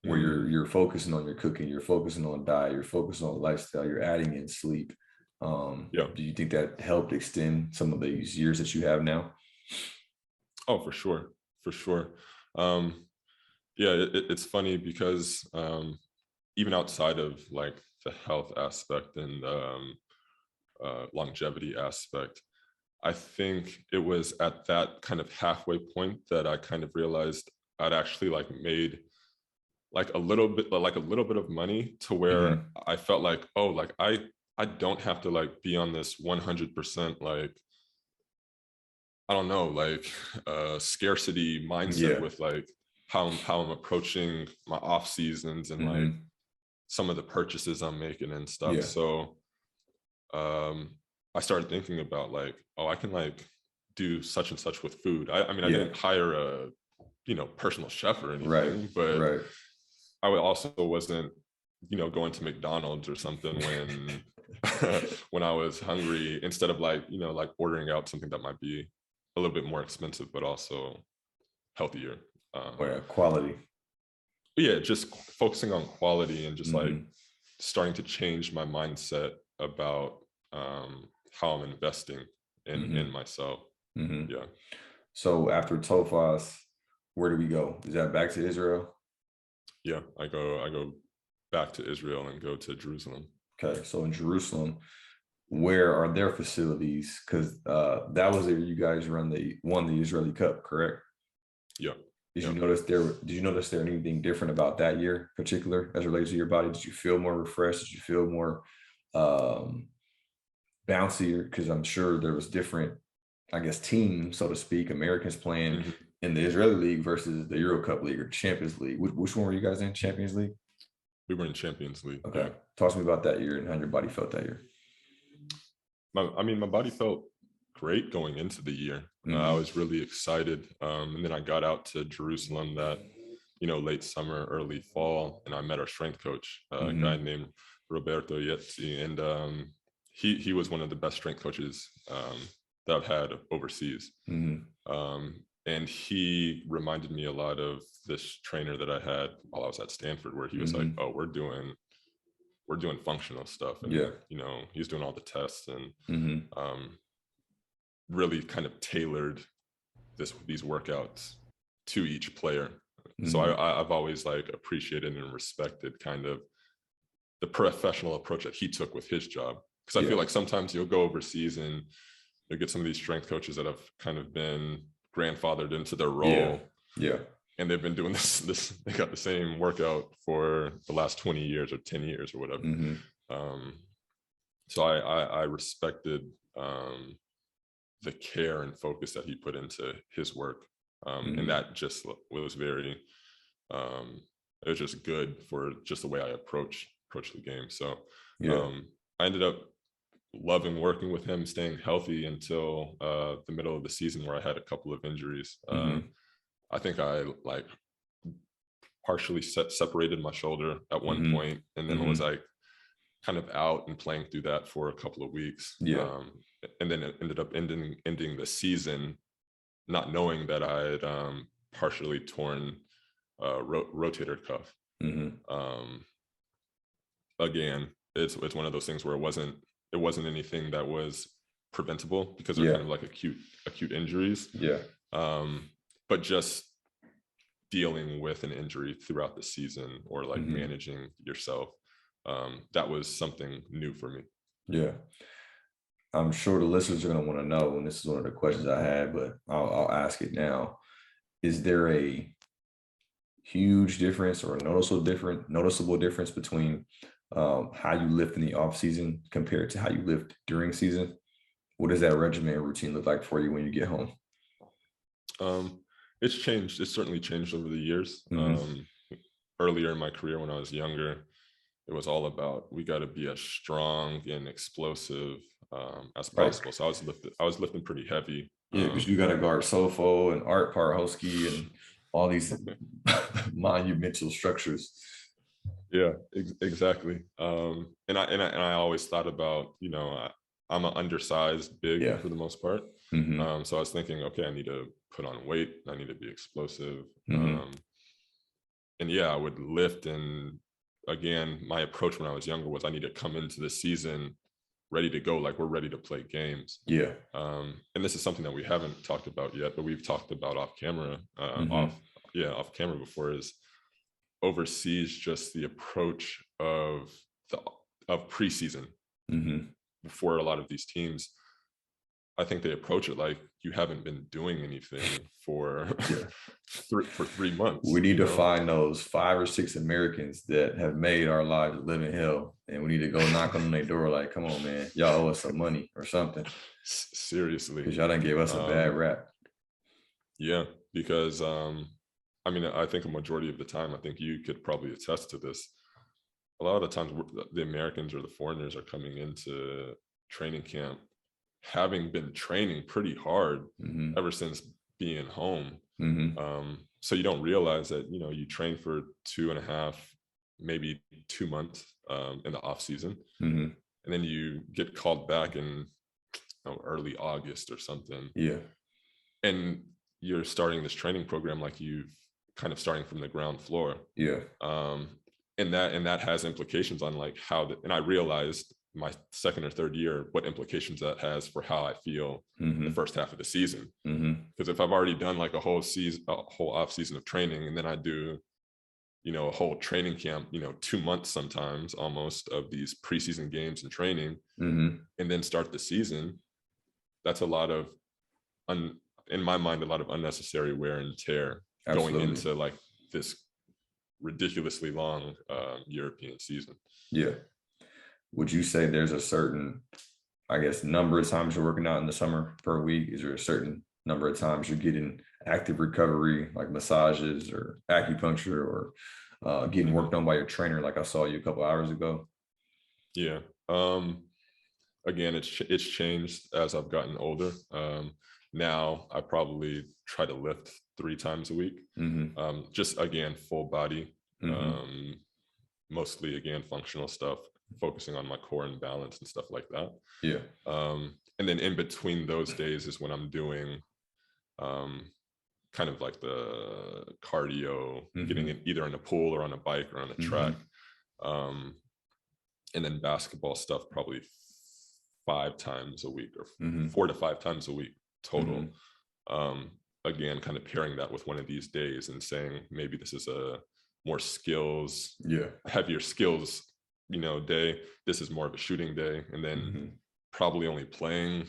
where you're focusing on your cooking, you're focusing on diet, you're focusing on lifestyle, you're adding in sleep? Do you think that helped extend some of these years that you have now? Oh, for sure. It's funny because even outside of like the health aspect and longevity aspect, I think it was at that kind of halfway point that I kind of realized I'd actually like made like a little bit of money to where I felt like, oh, like I don't have to like be on this 100% like, I don't know, like scarcity mindset with like how I'm approaching my off seasons and like some of the purchases I'm making and stuff. Yeah. So I started thinking about like, oh, I can like do such and such with food. I mean, I didn't hire a, personal chef or anything, but Right. I also wasn't, going to McDonald's or something when when I was hungry, instead of like, like ordering out something that might be a little bit more expensive, but also healthier. Quality. Yeah, just focusing on quality and just like Mm-hmm. starting to change my mindset about how I'm investing in myself. Mm-hmm. Yeah. So after Tofas, where do we go? Is that back to Israel? Yeah, I go back to Israel and go to Jerusalem. Okay, so in Jerusalem, where are their facilities? Because that was there. You guys won the Israeli Cup, correct? Yeah. Did you notice there anything different about that year, in particular, as related to your body? Did you feel more refreshed? Did you feel more bouncier? Because I'm sure there was different, I guess, teams, so to speak, Americans playing in the Israeli League versus the Euro Cup League or Champions League. Which one were you guys in? Champions League? We were in Champions League. Okay. Yeah. Talk to me about that year and how your body felt that year. My body felt great going into the year. I was really excited. And then I got out to Jerusalem that, late summer, early fall, and I met our strength coach, a guy named Roberto Yetzi. And he was one of the best strength coaches that I've had overseas. And he reminded me a lot of this trainer that I had while I was at Stanford, where he was like, oh, we're doing functional stuff. And, he's doing all the tests and really kind of tailored these workouts to each player. So I've always like appreciated and respected kind of the professional approach that he took with his job. Because I feel like sometimes you'll go overseas and you'll get some of these strength coaches that have kind of been grandfathered into their role. Yeah. And they've been doing this, they got the same workout for the last 20 years or 10 years or whatever. So I respected the care and focus that he put into his work. And that just was very, it was just good for just the way I approach the game. So I ended up loving working with him, staying healthy until the middle of the season, where I had a couple of injuries. I think I like partially separated my shoulder at one point, and then was like kind of out and playing through that for a couple of weeks. And then it ended up ending the season not knowing that I had partially torn rotator cuff. Again, it's one of those things where it wasn't anything that was preventable, because they're kind of like acute injuries. But just dealing with an injury throughout the season, or like managing yourself, that was something new for me. I'm sure the listeners are going to want to know, and this is one of the questions I had, but I'll ask it now. Is there a huge difference or a noticeable difference between how you lift in the off season compared to how you lift during season? What does that regimen routine look like for you when you get home? It's changed. It's certainly changed over the years. Earlier in my career, when I was younger, it was all about, we got to be as strong and explosive as possible. So I was lifting pretty heavy. Because you got to guard Sofo and Art Parhosky and all these monumental structures. Exactly. And I always thought about, I'm an undersized big for the most part. So I was thinking, okay, I need to put on weight. I need to be explosive. And I would lift. And again, my approach when I was younger was, I need to come into the season ready to go, like we're ready to play games. And this is something that we haven't talked about yet, but we've talked about off camera before, is overseas, just the approach of preseason. For a lot of these teams, I think they approach it like, you haven't been doing anything for 3 months. We need to find those 5 or 6 Americans that have made our lives a living hell, and we need to go knock on their door like, come on, man, y'all owe us some money or something. Seriously, because y'all done gave us a bad rap. Because I think a majority of the time, I think you could probably attest to this, a lot of the times the Americans or the foreigners are coming into training camp having been training pretty hard ever since being home. So you don't realize that, you know, you train for 2.5, maybe 2 months in the off season, and then you get called back in early August or something. Yeah. And you're starting this training program like you've kind of starting from the ground floor. Yeah. And that has implications on like how and I realized my second or third year what implications that has for how I feel the first half of the season. Because if I've already done like a whole off season of training, and then I do, you know, a whole training camp, you know, 2 months sometimes almost of these preseason games and training, and then start the season, that's a lot of in my mind, a lot of unnecessary wear and tear. Absolutely. Going into like this ridiculously long European season. Yeah. Would you say there's a certain, I guess, number of times you're working out in the summer per week? Is there a certain number of times you're getting active recovery, like massages or acupuncture, or getting worked on by your trainer, like I saw you a couple hours ago? Yeah. Again, it's changed as I've gotten older. Now I probably try to lift 3 times a week. Just again, full body, mostly again, functional stuff, focusing on my core and balance and stuff like that. Yeah. And then in between those days is when I'm doing kind of like the cardio, getting in either in a pool or on a bike or on a track. And then basketball stuff probably 5 times a week, or 4 to 5 times a week total. Again, kind of pairing that with one of these days and saying maybe this is a more skills, heavier skills, you know, day. This is more of a shooting day, and then probably only playing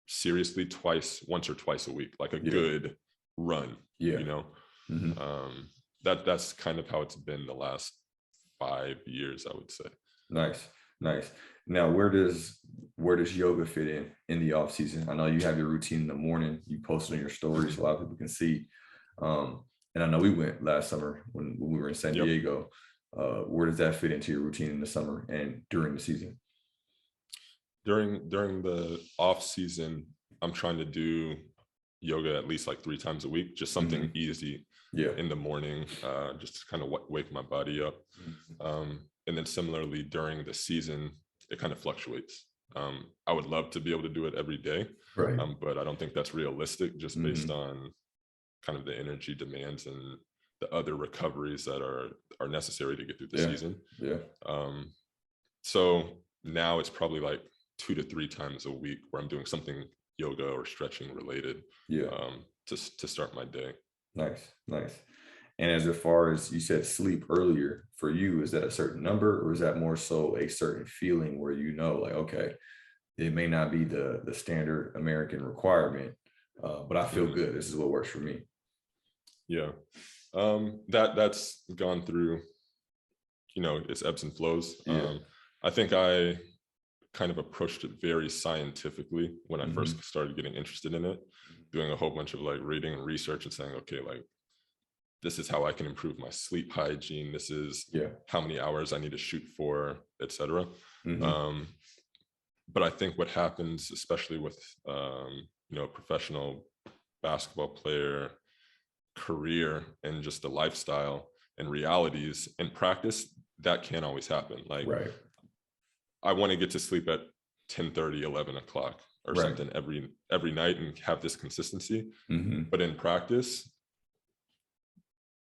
seriously once or twice a week, like a good run. You know, that's kind of how it's been the last 5 years, I would say. Nice. Now, where does yoga fit in the off season? I know you have your routine in the morning. You post it on your stories, a lot of people can see. And I know we went last summer when we were in San Diego. Where does that fit into your routine in the summer and during the season? During the off season, I'm trying to do yoga at least like 3 times a week, just something easy in the morning, just to kind of wake my body up. And then similarly during the season, it kind of fluctuates. I would love to be able to do it every day, right? But I don't think that's realistic, just based on kind of the energy demands and the other recoveries that are necessary to get through the season. So now it's probably like 2 to 3 times a week where I'm doing something yoga or stretching related to start my day. Nice. And as far as you said, sleep earlier, for you, is that a certain number, or is that more so a certain feeling where, you know, like, okay, it may not be the standard American requirement, but I feel good. This is what works for me. Yeah. That's gone through, you know, its ebbs and flows. I think I kind of approached it very scientifically when I first started getting interested in it, doing a whole bunch of like reading and research and saying, okay, like, this is how I can improve my sleep hygiene. This is how many hours I need to shoot for, etc. But I think what happens, especially with you know, a professional basketball player career and just the lifestyle and realities in practice, that can't always happen. Like, I want to get to sleep at 10:30, 11 o'clock or something every night and have this consistency. But in practice,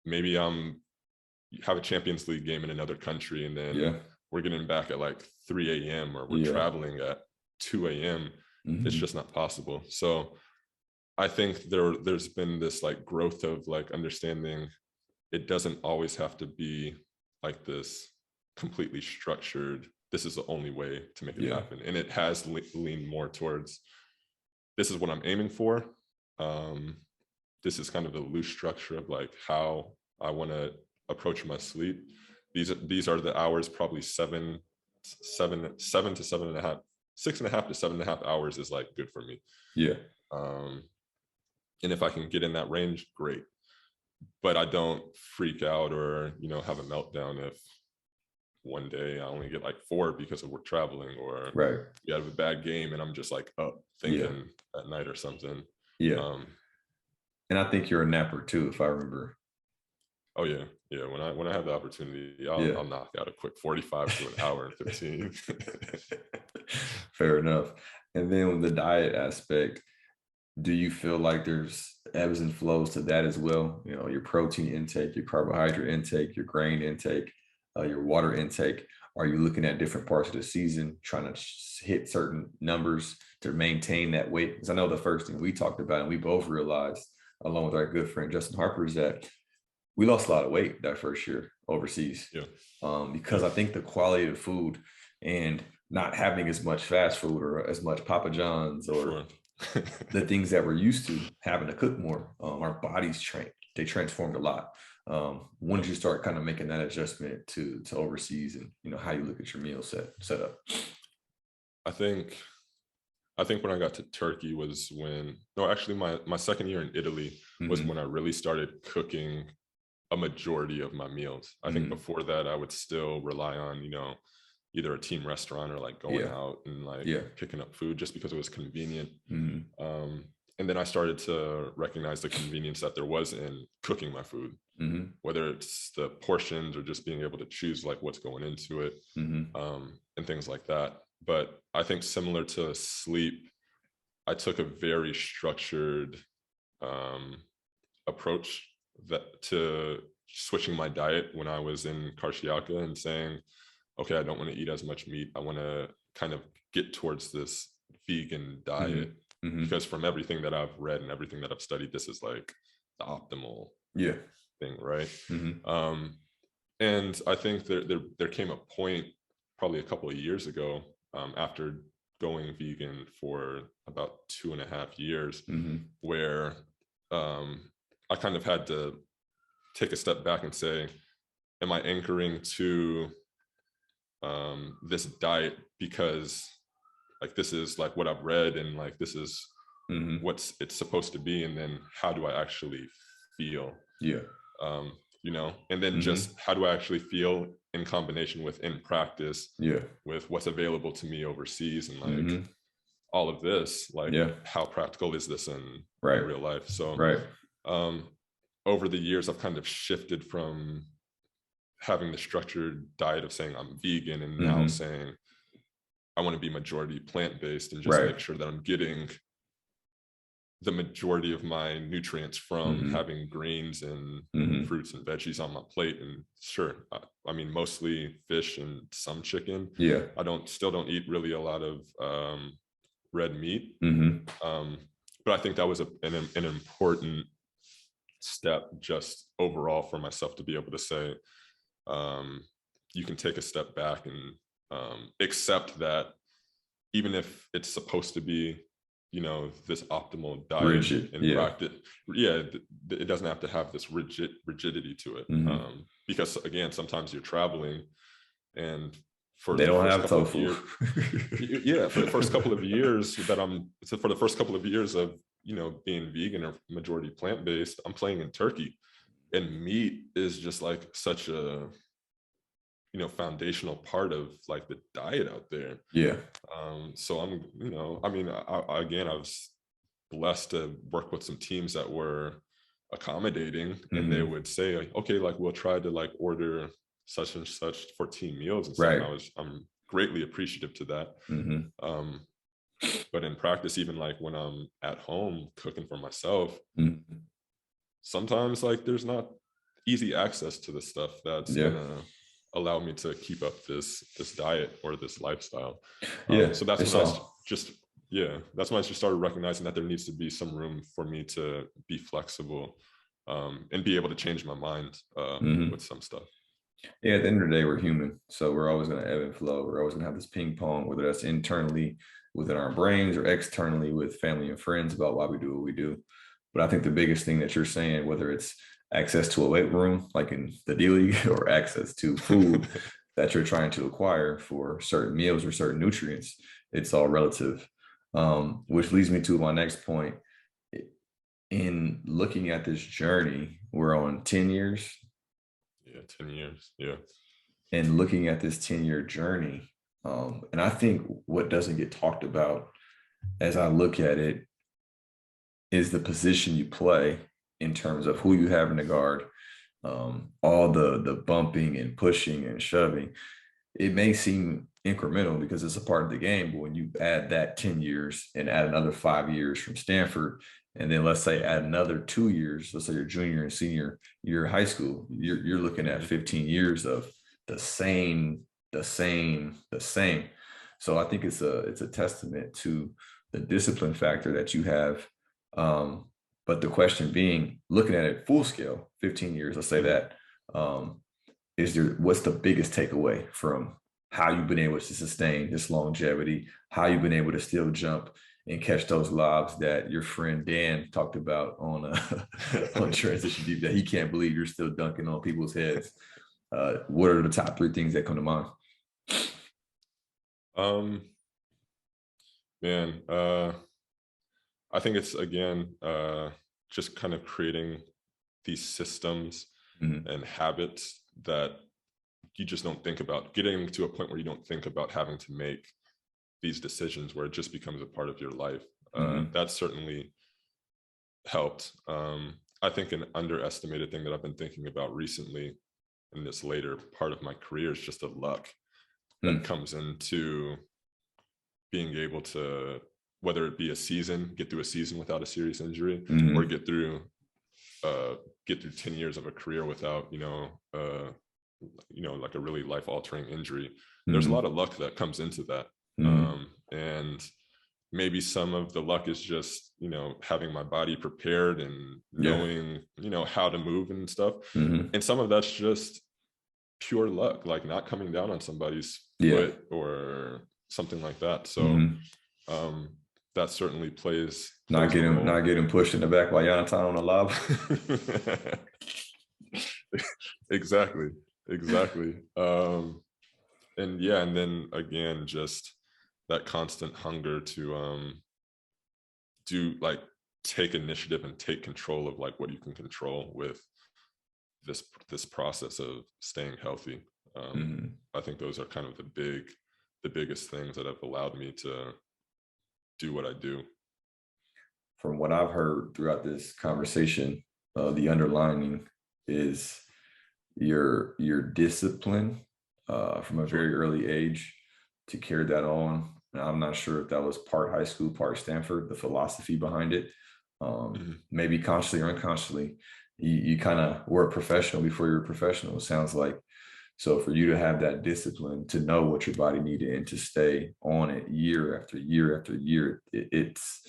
maybe have a Champions League game in another country, and then we're getting back at like 3 a.m. or we're traveling at 2 a.m. It's just not possible. So I think there's been this like growth of like understanding it doesn't always have to be like this completely structured, this is the only way to make it happen. And it has leaned more towards, this is what I'm aiming for. This is kind of the loose structure of like how I want to approach my sleep. These are the hours, probably 7 to 7.5, 6.5 to 7.5 hours is like good for me. And if I can get in that range, great. but I don't freak out or, have a meltdown if one day I only get like 4 because of we're traveling, or Right. we have a bad game and I'm just like up thinking at night or something. Yeah. And I think you're a napper too, if I remember. Oh yeah. Yeah. When I have the opportunity, I'll knock out a quick 45 to an hour and 15. Fair enough. And then with the diet aspect, do you feel like there's ebbs and flows to that as well? Your protein intake, your carbohydrate intake, your grain intake, your water intake. Are you looking at different parts of the season, trying to hit certain numbers to maintain that weight? Because I know the first thing we talked about, and we both realized, along with our good friend Justin Harper, is that we lost a lot of weight that first year overseas. Yeah. Because I think the quality of food and not having as much fast food or as much Papa John's or the things that we're used to having to cook more, our bodies they transformed a lot. When did you start kind of making that adjustment to overseas, and how you look at your meal set up? I think when I got to Turkey was actually my second year in Italy was when I really started cooking a majority of my meals. I think before that I would still rely on, either a team restaurant or like going out and like picking up food just because it was convenient. And then I started to recognize the convenience that there was in cooking my food, whether it's the portions or just being able to choose like what's going into it, and things like that. But I think similar to sleep, I took a very structured approach to switching my diet when I was in Karşıyaka and saying, okay, I don't want to eat as much meat. I want to kind of get towards this vegan diet, because from everything that I've read and everything that I've studied, this is like the optimal thing, right? And I think there came a point probably a couple of years ago, after going vegan for about 2.5 years, where I kind of had to take a step back and say, am I anchoring to this diet because like this is like what I've read and like this is what's it's supposed to be, and then how do I actually feel? And then just how do I actually feel in combination with in practice with what's available to me overseas, and like all of this, like how practical is this in real life? So over the years I've kind of shifted from having the structured diet of saying I'm vegan and now saying I want to be majority plant-based and just make sure that I'm getting the majority of my nutrients from having greens and fruits and veggies on my plate. And sure, I mean, mostly fish and some chicken. I still don't eat really a lot of red meat. But I think that was an important step just overall for myself to be able to say, you can take a step back and accept that even if it's supposed to be, this optimal diet in practice, it doesn't have to have this rigidity to it. Because again, sometimes you're traveling and for they the don't first have couple tofu. of years, for the first couple of years for the first couple of years of being vegan or majority plant-based, I'm playing in Turkey, and meat is just like such a foundational part of like the diet out there. So I'm I was blessed to work with some teams that were accommodating, and they would say like, okay, like we'll try to like order such and such for team meals and stuff. I'm greatly appreciative to that. But in practice, even like when I'm at home cooking for myself, sometimes like there's not easy access to the stuff that's gonna allow me to keep up this diet or this lifestyle. So that's when that's when I just started recognizing that there needs to be some room for me to be flexible, and be able to change my mind with some stuff. At the end of the day, we're human, so we're always going to ebb and flow. We're always going to have this ping pong, whether that's internally within our brains or externally with family and friends, about why we do what we do. But I think the biggest thing that you're saying, whether it's access to a weight room like in the D League or access to food that you're trying to acquire for certain meals or certain nutrients, it's all relative. Which leads me to my next point. in looking at this journey, we're on 10 years. Yeah, 10 years. Yeah. And looking at this 10-year journey, and I think what doesn't get talked about as I look at it is the position you play in terms of who you have in the guard, all the bumping and pushing and shoving. It may seem incremental because it's a part of the game, but when you add that 10 years and add another 5 years from Stanford, and then let's say add another 2 years, let's say your junior and senior year of high school, you're looking at 15 years of the same. So I think it's a testament to the discipline factor that you have. But the question being, looking at it full scale, 15 years, let's say that, what's the biggest takeaway from how you've been able to sustain this longevity, how you've been able to still jump and catch those lobs that your friend Dan talked about on on Transition Deep, that he can't believe you're still dunking on people's heads. What are the top 3 things that come to mind? Man, I think it's, again, just kind of creating these systems and habits that you just don't think about, getting to a point where you don't think about having to make these decisions, where it just becomes a part of your life. That certainly helped. I think an underestimated thing that I've been thinking about recently in this later part of my career is just the luck that comes into being able to, whether it be get through a season without a serious injury, or get through 10 years of a career without, like a really life-altering injury. There's a lot of luck that comes into that. And maybe some of the luck is just, having my body prepared and knowing, how to move and stuff. And some of that's just pure luck, like not coming down on somebody's foot or something like that. So that certainly plays not getting pushed in the back by Yonatan on a lob. Exactly. And then again, just that constant hunger to take initiative and take control of like what you can control with this process of staying healthy. I think those are kind of the biggest things that have allowed me to do what I do. From what I've heard throughout this conversation, the underlining is your discipline from a very early age to carry that on. And I'm not sure if that was part high school, part Stanford, the philosophy behind it. Maybe consciously or unconsciously, you kind of were a professional before you were a professional, it sounds like. So for you to have that discipline, to know what your body needed and to stay on it year after year after year, it's,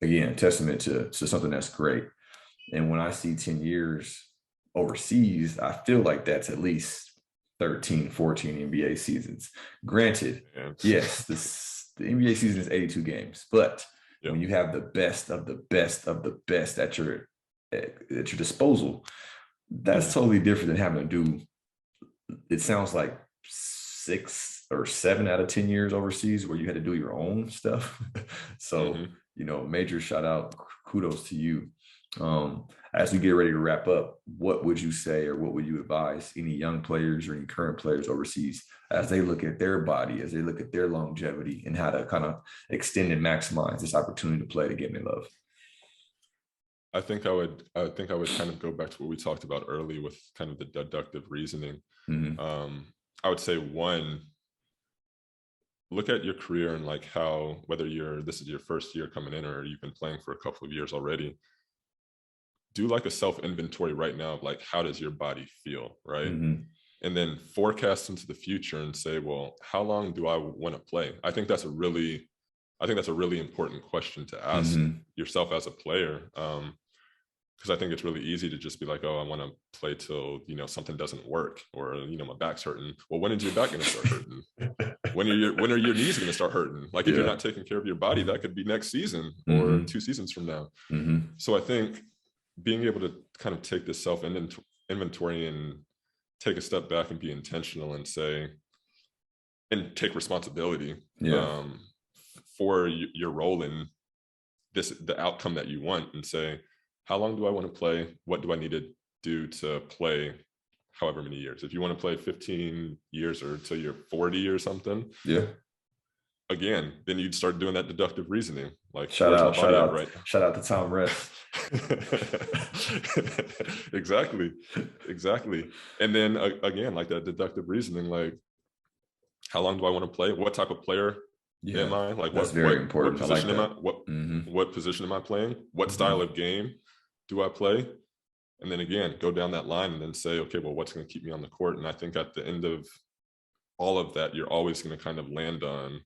again, a testament to something that's great. And when I see 10 years overseas, I feel like that's at least 13, 14 NBA seasons. Granted, yes, the NBA season is 82 games, but when you have the best of the best of the best at your disposal, that's totally different than having to do, it sounds like 6 or 7 out of 10 years overseas where you had to do your own stuff. So, major shout out, kudos to you. As we get ready to wrap up, what would you say, or what would you advise any young players or any current players overseas as they look at their body, as they look at their longevity, and how to kind of extend and maximize this opportunity to play the game they love? I think I would kind of go back to what we talked about early with kind of the deductive reasoning. I would say, one, look at your career and like how, whether this is your first year coming in or you've been playing for a couple of years already, do like a self-inventory right now of like, how does your body feel, right? And then forecast into the future and say, well, how long do I want to play? I think that's a really important question to ask yourself as a player. Because I think it's really easy to just be like, oh, I want to play till, something doesn't work, or, my back's hurting. Well, when is your back going to start hurting? When are your knees going to start hurting? Like, if you're not taking care of your body, that could be next season or 2 seasons from now. So I think being able to kind of take this self-inventory and take a step back and be intentional and say, and take responsibility for your role in the outcome that you want, and say, how long do I want to play? What do I need to do to play however many years? If you want to play 15 years or till you're 40 or something, Yeah. again, then you'd start doing that deductive reasoning. Like, Shout where's my out, shout body at, out, right? shout out to Tom Rest. Exactly. And then again, like that deductive reasoning, like, how long do I want to play? What type of player am Yeah, I? Like, that's what very what important. I like position am I? that. Mm-hmm. What position am I playing? What style of game do I play? And then again, go down that line and then say, okay, well, what's going to keep me on the court? And I think at the end of all of that, you're always going to kind of land on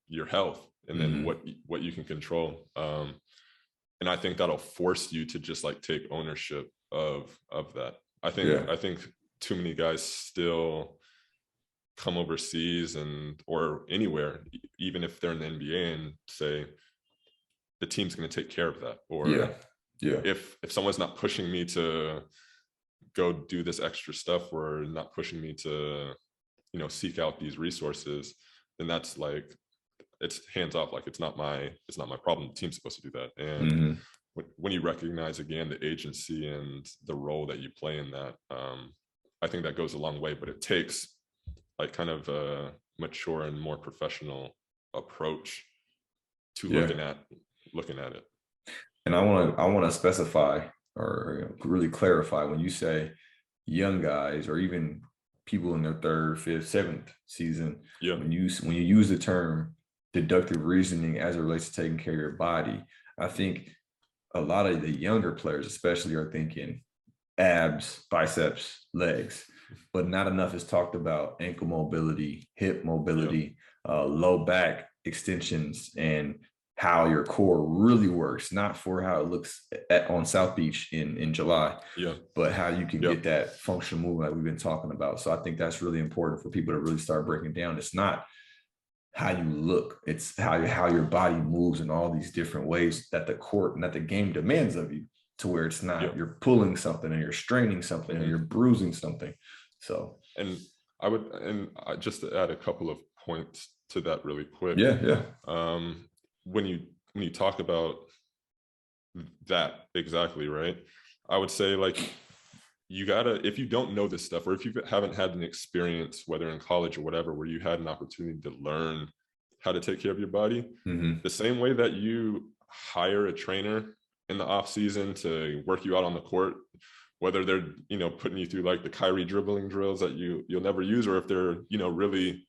your health and then what you can control. And I think that'll force you to just like take ownership of that. I think too many guys still come overseas or anywhere, even if they're in the NBA, and say the team's going to take care of that. Or if someone's not pushing me to go do this extra stuff, or not pushing me to, seek out these resources, then that's like, it's hands off. Like, it's not my problem. The team's supposed to do that. And when you recognize again the agency and the role that you play in that, I think that goes a long way. But it takes like kind of a mature and more professional approach to looking at it. And I want to specify or really clarify, when you say young guys or even people in their third, fifth, seventh season, when you use the term deductive reasoning as it relates to taking care of your body, I think a lot of the younger players especially are thinking abs, biceps, legs, but not enough is talked about ankle mobility, hip mobility, low back extensions, and how your core really works, not for how it looks on South Beach in July, but how you can get that functional movement like we've been talking about. So I think that's really important for people to really start breaking down. It's not how you look, it's how your body moves in all these different ways that the court and that the game demands of you, to where it's not you're pulling something and you're straining something and you're bruising something. So, and I just to add a couple of points to that really quick. When you talk about that, exactly, right, I would say, like, you gotta, if you don't know this stuff, or if you haven't had an experience, whether in college or whatever, where you had an opportunity to learn how to take care of your body, the same way that you hire a trainer in the off season to work you out on the court, whether they're, putting you through like the Kyrie dribbling drills that you'll never use, or if they're, really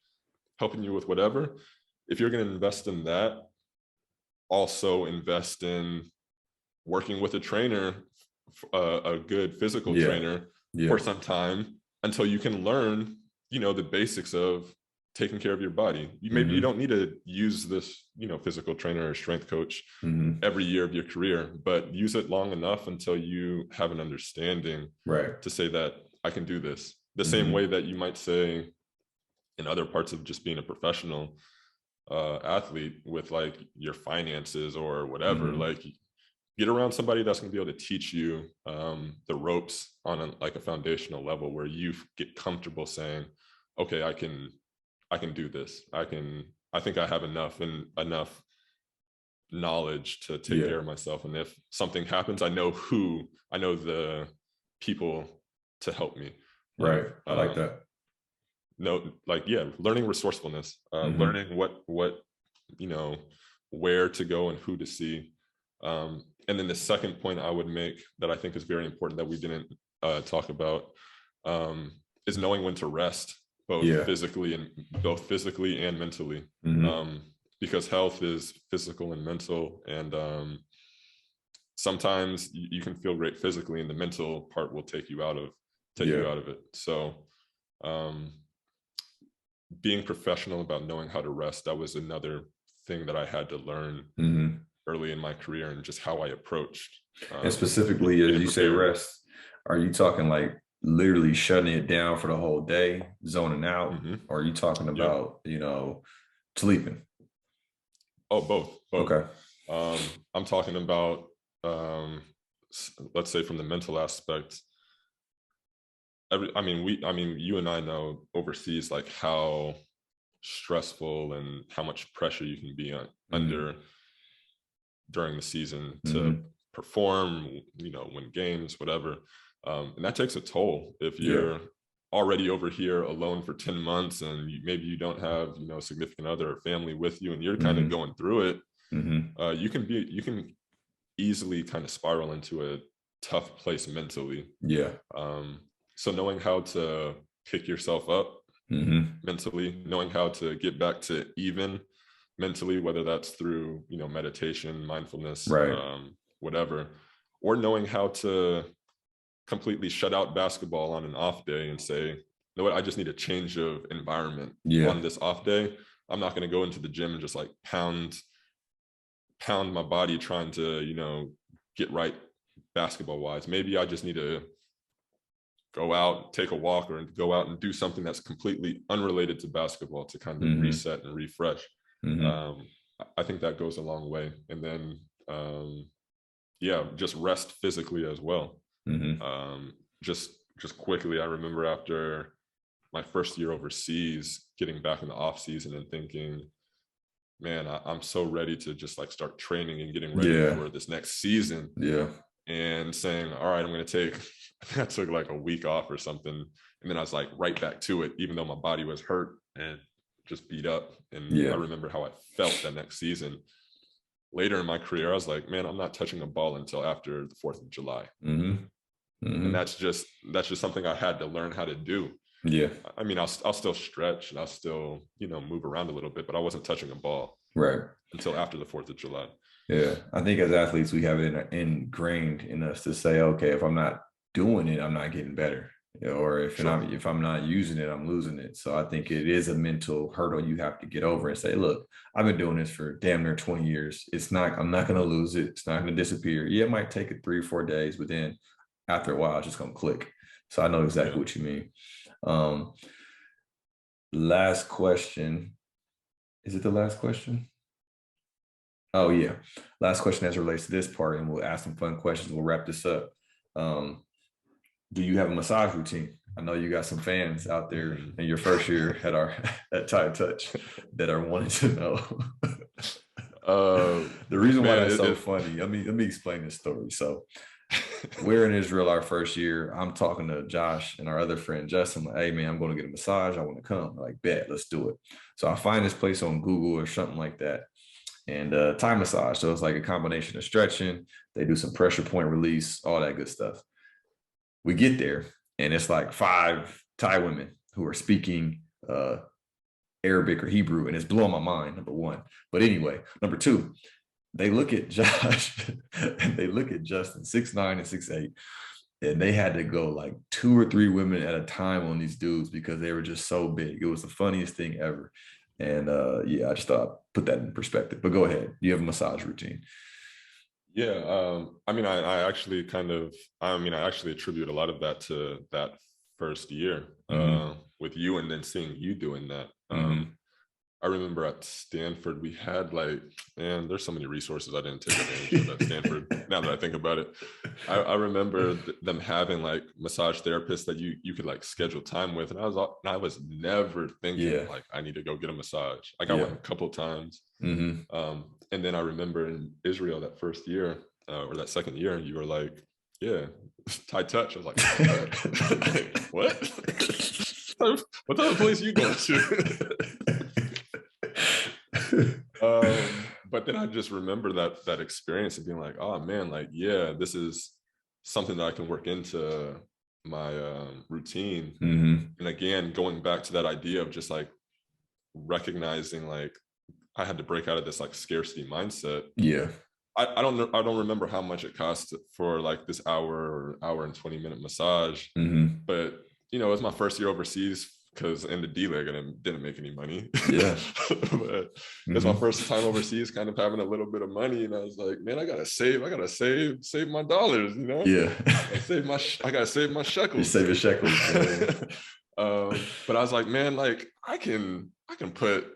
helping you with whatever, if you're going to invest in that, also invest in working with a trainer, a good physical trainer for some time, until you can learn, the basics of taking care of your body. Maybe you don't need to use this, physical trainer or strength coach every year of your career, but use it long enough until you have an understanding to say that I can do this. The same way that you might say in other parts of just being a professional athlete, with like your finances or whatever, like, get around somebody that's going to be able to teach you the ropes on a foundational level, where you get comfortable saying, okay, I can do this. I think I have enough knowledge to take care of myself. And if something happens, I know the people to help me. Right. I like that. Learning resourcefulness, learning what, where to go and who to see. And then the second point I would make that I think is very important that we didn't talk about is knowing when to rest, both physically and mentally. Because health is physical and mental, and sometimes you can feel great physically and the mental part will take you out of it. So being professional about knowing how to rest, that was another thing that I had to learn early in my career, and just how I approached. And specifically, as you say rest, are you talking like literally shutting it down for the whole day, zoning out, or are you talking about, sleeping? Oh, both. Okay. I'm talking about, let's say from the mental aspect. You and I know overseas, like, how stressful and how much pressure you can be under during the season to perform, win games, whatever. And that takes a toll if you're already over here alone for 10 months and maybe you don't have, a significant other or family with you and you're kind of going through it. You can easily kind of spiral into a tough place mentally. So knowing how to pick yourself up mentally, knowing how to get back to even mentally, whether that's through, meditation, mindfulness, whatever, or knowing how to completely shut out basketball on an off day and say, you know what, I just need a change of environment on this off day. I'm not going to go into the gym and just like pound my body trying to, get right basketball wise. Maybe I just need to go out, take a walk, or go out and do something that's completely unrelated to basketball to kind of reset and refresh. I think that goes a long way. And then, just rest physically as well. Just quickly, I remember after my first year overseas, getting back in the off season and thinking, man, I'm so ready to just like start training and getting ready for this next season. And saying, all right, I'm going to I took like a week off or something. And then I was like right back to it, even though my body was hurt and just beat up. And I remember how I felt that next season. Later in my career, I was like, man, I'm not touching a ball until after the 4th of July. And that's just something I had to learn how to do. I mean, I'll still stretch and I'll still, move around a little bit, but I wasn't touching a ball until after the 4th of July. I think as athletes, we have it ingrained in us to say, okay, if I'm not doing it, I'm not getting better. Or if I'm not using it, I'm losing it. So I think it is a mental hurdle you have to get over and say, look, I've been doing this for damn near 20 years. I'm not going to lose it. It's not going to disappear. It might take it 3 or 4 days, but then after a while, it's just going to click. So I know exactly what you mean. Last question. Is it the last question? Oh, yeah. Last question as it relates to this part, and we'll ask some fun questions. We'll wrap this up. Do you have a massage routine? I know you got some fans out there in your first year at Untitled Touch that are wanting to know. The reason why that's so funny, let me explain this story. So we're in Israel our first year. I'm talking to Josh and our other friend Justin, like, hey man, I'm going to get a massage. I want to come. I'm like, bet, let's do it. So I find this place on Google or something like that. And Thai massage. So it's like a combination of stretching. They do some pressure point release, all that good stuff. We get there and it's like 5 Thai women who are speaking Arabic or Hebrew, and it's blowing my mind, number one. But anyway, number two, they look at Josh and they look at Justin, 6'9" and 6'8", and they had to go like 2 or 3 women at a time on these dudes because they were just so big. It was the funniest thing ever. And I just thought I'd put that in perspective. But go ahead. You have a massage routine. I actually attribute a lot of that to that first year with you, and then seeing you doing that. I remember at Stanford, we had there's so many resources I didn't take advantage of at Stanford. Now that I think about it, I remember them having like massage therapists that you could schedule time with, and I was never thinking I need to go get a massage. I got one a couple of times, and then I remember in Israel that first year or that second year, you were like, Thai touch. I was like, what? What type of place you going to? But then I just remember that experience of being like, oh man, this is something that I can work into my routine. And again, going back to that idea of just recognizing I had to break out of this scarcity mindset. I don't remember how much it cost for this hour and 20-minute massage, but it was my first year overseas, because in the D-League I didn't make any money. But it's my first time overseas, kind of having a little bit of money, and I was like, man, I gotta save my dollars, I gotta save my shekels. You save your shekels. But I was like, man, I can put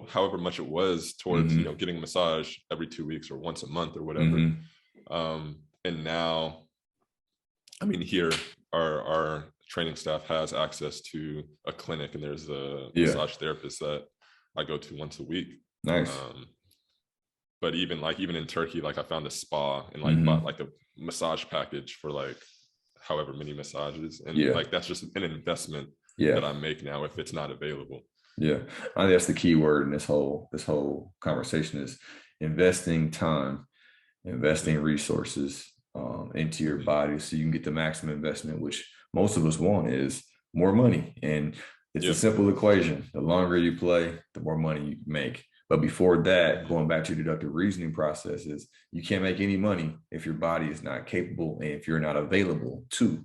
however much it was towards getting a massage every 2 weeks or once a month or whatever. And now, here our training staff has access to a clinic, and there's a massage therapist that I go to once a week. Nice. but even in Turkey, like I found a spa and like Mm-hmm. bought like a massage package for like however many massages, and Yeah. like that's just an investment Yeah. that I make now if it's not available. Yeah. I think that's the key word in this whole conversation is investing time, investing resources into your body so you can get the maximum investment, which most of us want is more money. And it's a Yeah. simple equation. The longer you play, the more money you make. But before that, going back to deductive reasoning processes, you can't make any money if your body is not capable and if you're not available to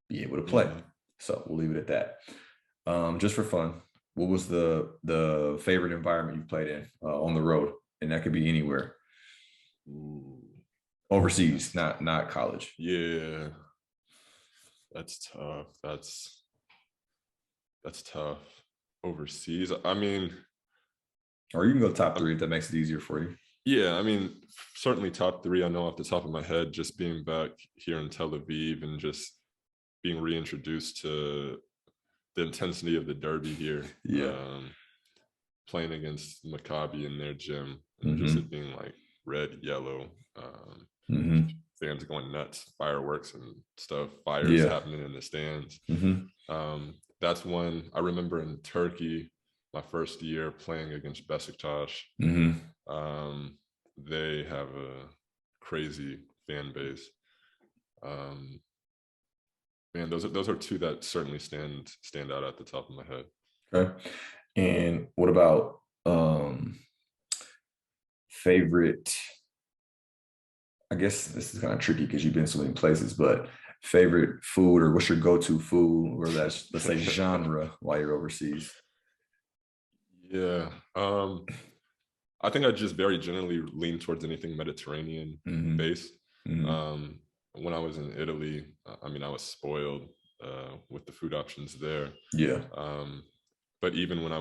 be able to play. So we'll leave it at that. Just for fun, what was the favorite environment you played in on the road? And that could be anywhere. Ooh, Overseas, not college. yeah, that's tough. That's tough. Overseas, I mean, Or you can go top three if that makes it easier for you. yeah, I mean, certainly top three. I know off the top of my head, just being back here in Tel Aviv and just being reintroduced to the intensity of the derby here. Yeah. Playing against Maccabi in their gym and just Mm-hmm. it being like red, yellow, Mm-hmm. fans going nuts, fireworks and stuff, fires Yeah. happening in the stands. Mm-hmm. That's one I remember in Turkey, my first year playing against Besiktas. Mm-hmm. They have a crazy fan base. Man, those are two that certainly stand out at the top of my head. Okay. And what about favorite? I guess this is kind of tricky because you've been so many places, but favorite food or what's your go-to food, or that's, let's say, genre while you're overseas? Yeah. I think I just very generally lean towards anything Mediterranean Mm-hmm. based. Mm-hmm. When I was in Italy, I mean, I was spoiled with the food options there. Yeah. But even when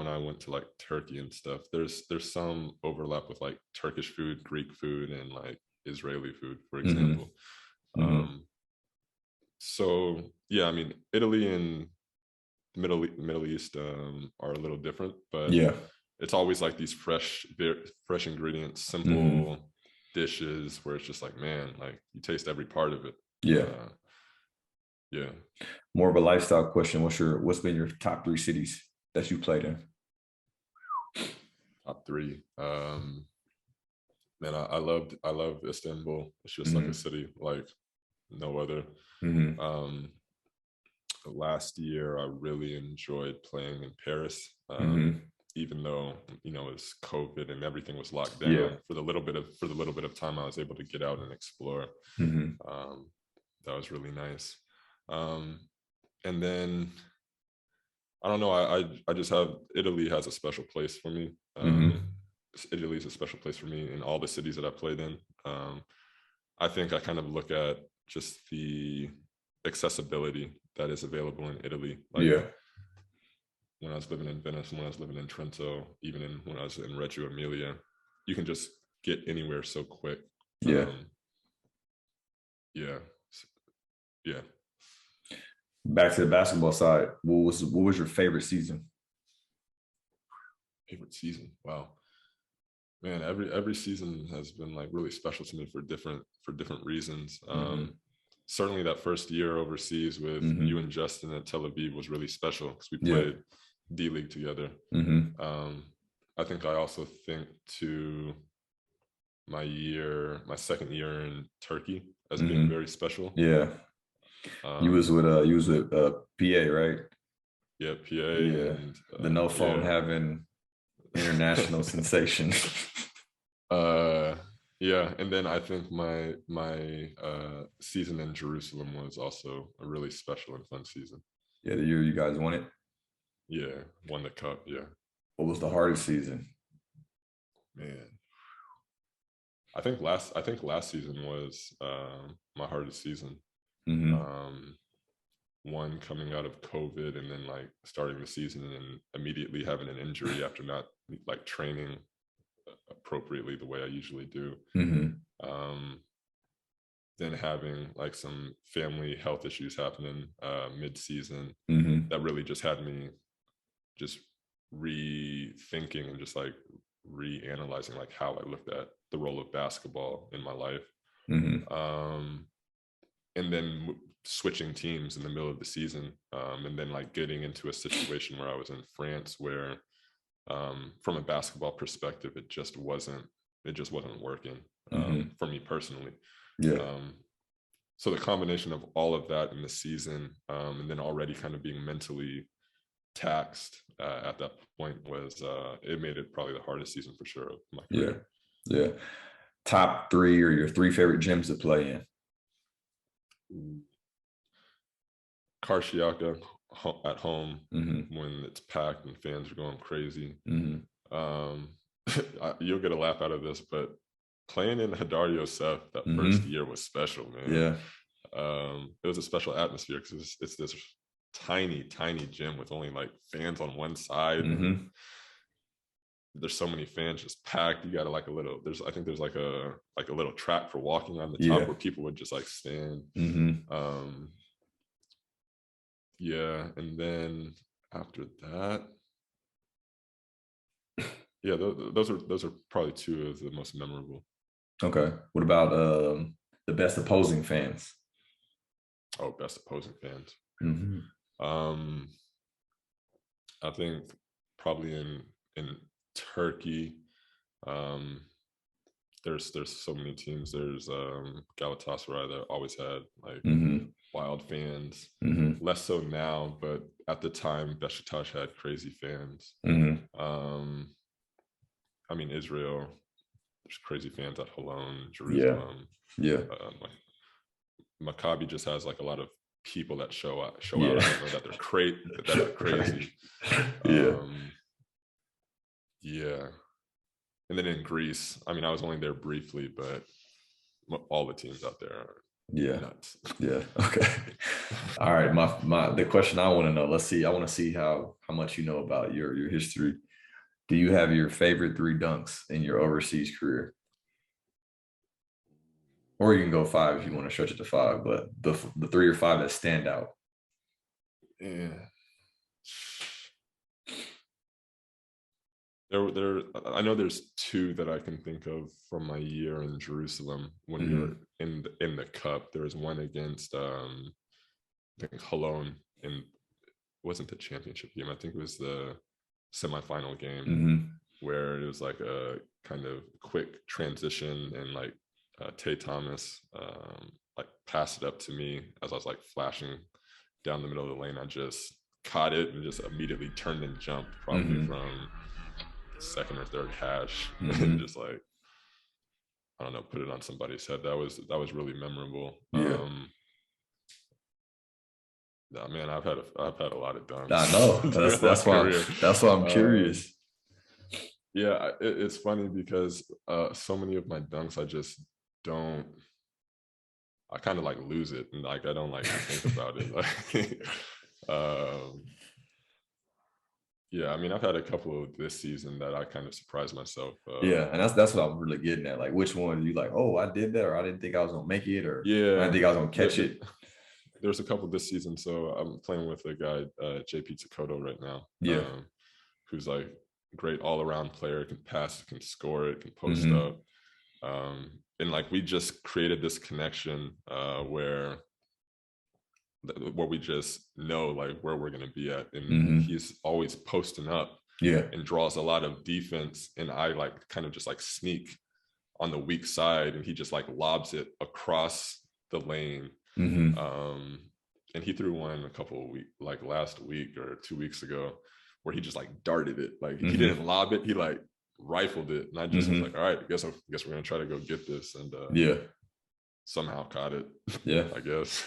I went to like Turkey and stuff, there's some overlap with like Turkish food, Greek food, and like Israeli food, for example. Mm-hmm. So yeah, I mean, Italy and Middle East are a little different, but Yeah. it's always like these fresh ingredients, Mm-hmm. simple dishes where it's just like, man, like you taste every part of it. Yeah. Yeah. More of a lifestyle question. What's been your top three cities that you played in? Top three. Man, I love Istanbul. It's just like a city like no other. Mm-hmm. Last year I really enjoyed playing in Paris. Mm-hmm. Even though it was COVID and everything was locked down, Yeah. for the little bit of time I was able to get out and explore. Mm-hmm. That was really nice. And then I don't know. I just have Italy has a special place for me. Mm-hmm. Italy is a special place for me in all the cities that I played in. I think I kind of look at just the accessibility that is available in Italy. Like Yeah. when I was living in Venice, when I was living in Trento, even when I was in Reggio Emilia, you can just get anywhere so quick. Yeah. Yeah. Yeah. Back to the basketball side, what was your favorite season? Favorite season? Wow. Man, every season has been like really special to me for different reasons. Certainly that first year overseas with you and Justin at Tel Aviv was really special because we played D League together. I think I also think to my second year in Turkey as being very special. Yeah. You was with PA, right? Yeah, PA. Yeah. And the no phone having international sensation. Yeah, and then I think my season in Jerusalem was also a really special and fun season. Yeah, the year you guys won it. Yeah, won the cup. Yeah. What was the hardest season? Man, I think last season was my hardest season. One coming out of COVID and then like starting the season and immediately having an injury after not like training appropriately the way I usually do. Then having like some family health issues happening mid-season that really just had me just rethinking and just like reanalyzing like how I looked at the role of basketball in my life. And then switching teams in the middle of the season, and then like getting into a situation where I was in France where from a basketball perspective, it just wasn't working for me personally. So the combination of all of that in the season, and then already kind of being mentally taxed at that point was it made it probably the hardest season for sure of my career. Yeah. Top 3 or your 3 favorite gyms to play in? Karşıyaka at home when it's packed and fans are going crazy. You'll get a laugh out of this, but playing in Hadar Yosef that first year was special, man. It was a special atmosphere because it's this tiny gym with only like fans on one side. There's so many fans just packed. You got to like a little. I think there's like a little track for walking on the top where people would just like stand. And then after that, those are probably 2 of the most memorable. Okay. What about the best opposing fans? Oh, best opposing fans. I think probably in Turkey, there's so many teams. There's Galatasaray that always had like wild fans. Less so now, but at the time, Beşiktaş had crazy fans. I mean, Israel, there's crazy fans at Holon, Jerusalem. Maccabi just has like a lot of people that show out. I don't know that they're crazy. And then in Greece, I mean, I was only there briefly, but all the teams out there are nuts. Okay. All right. The question I want to know, let's see. I want to see how much you know about your history. Do you have your favorite 3 dunks in your overseas career? Or you can go 5 if you want to stretch it to 5, but the 3 or 5 that stand out. I know there's 2 that I can think of from my year in Jerusalem when we were in the cup. There was one against I think Holon, and it wasn't the championship game. I think it was the semifinal game where it was like a kind of quick transition, and like Tay Thomas like passed it up to me as I was like flashing down the middle of the lane. I just caught it and just immediately turned and jumped, probably from second or third hash, and just like, I don't know, put it on somebody's head. That was really memorable. Man, I've had a lot of dunks. I know. That's why I'm curious. It's funny because so many of my dunks I kind of like lose it, and like I don't like think about it. Like, I mean, I've had a couple of this season that I kind of surprised myself. And that's what I'm really getting at. Like, which one you like? Oh, I did that, or I didn't think I was gonna make it, or I didn't think I was gonna catch it. There's a couple this season, so I'm playing with a guy, JP Takoto, right now. Who's like great all-around player, can pass, can score it, can post up, and like we just created this connection where we just know like where we're going to be at, and he's always posting up and draws a lot of defense, and I like kind of just like sneak on the weak side, and he just like lobs it across the lane. And he threw one a couple of weeks, like last week or 2 weeks ago, where he just like darted it. Like he didn't lob it, he like rifled it, and I just was like, all right, I guess we're gonna try to go get this, and somehow caught it. I guess.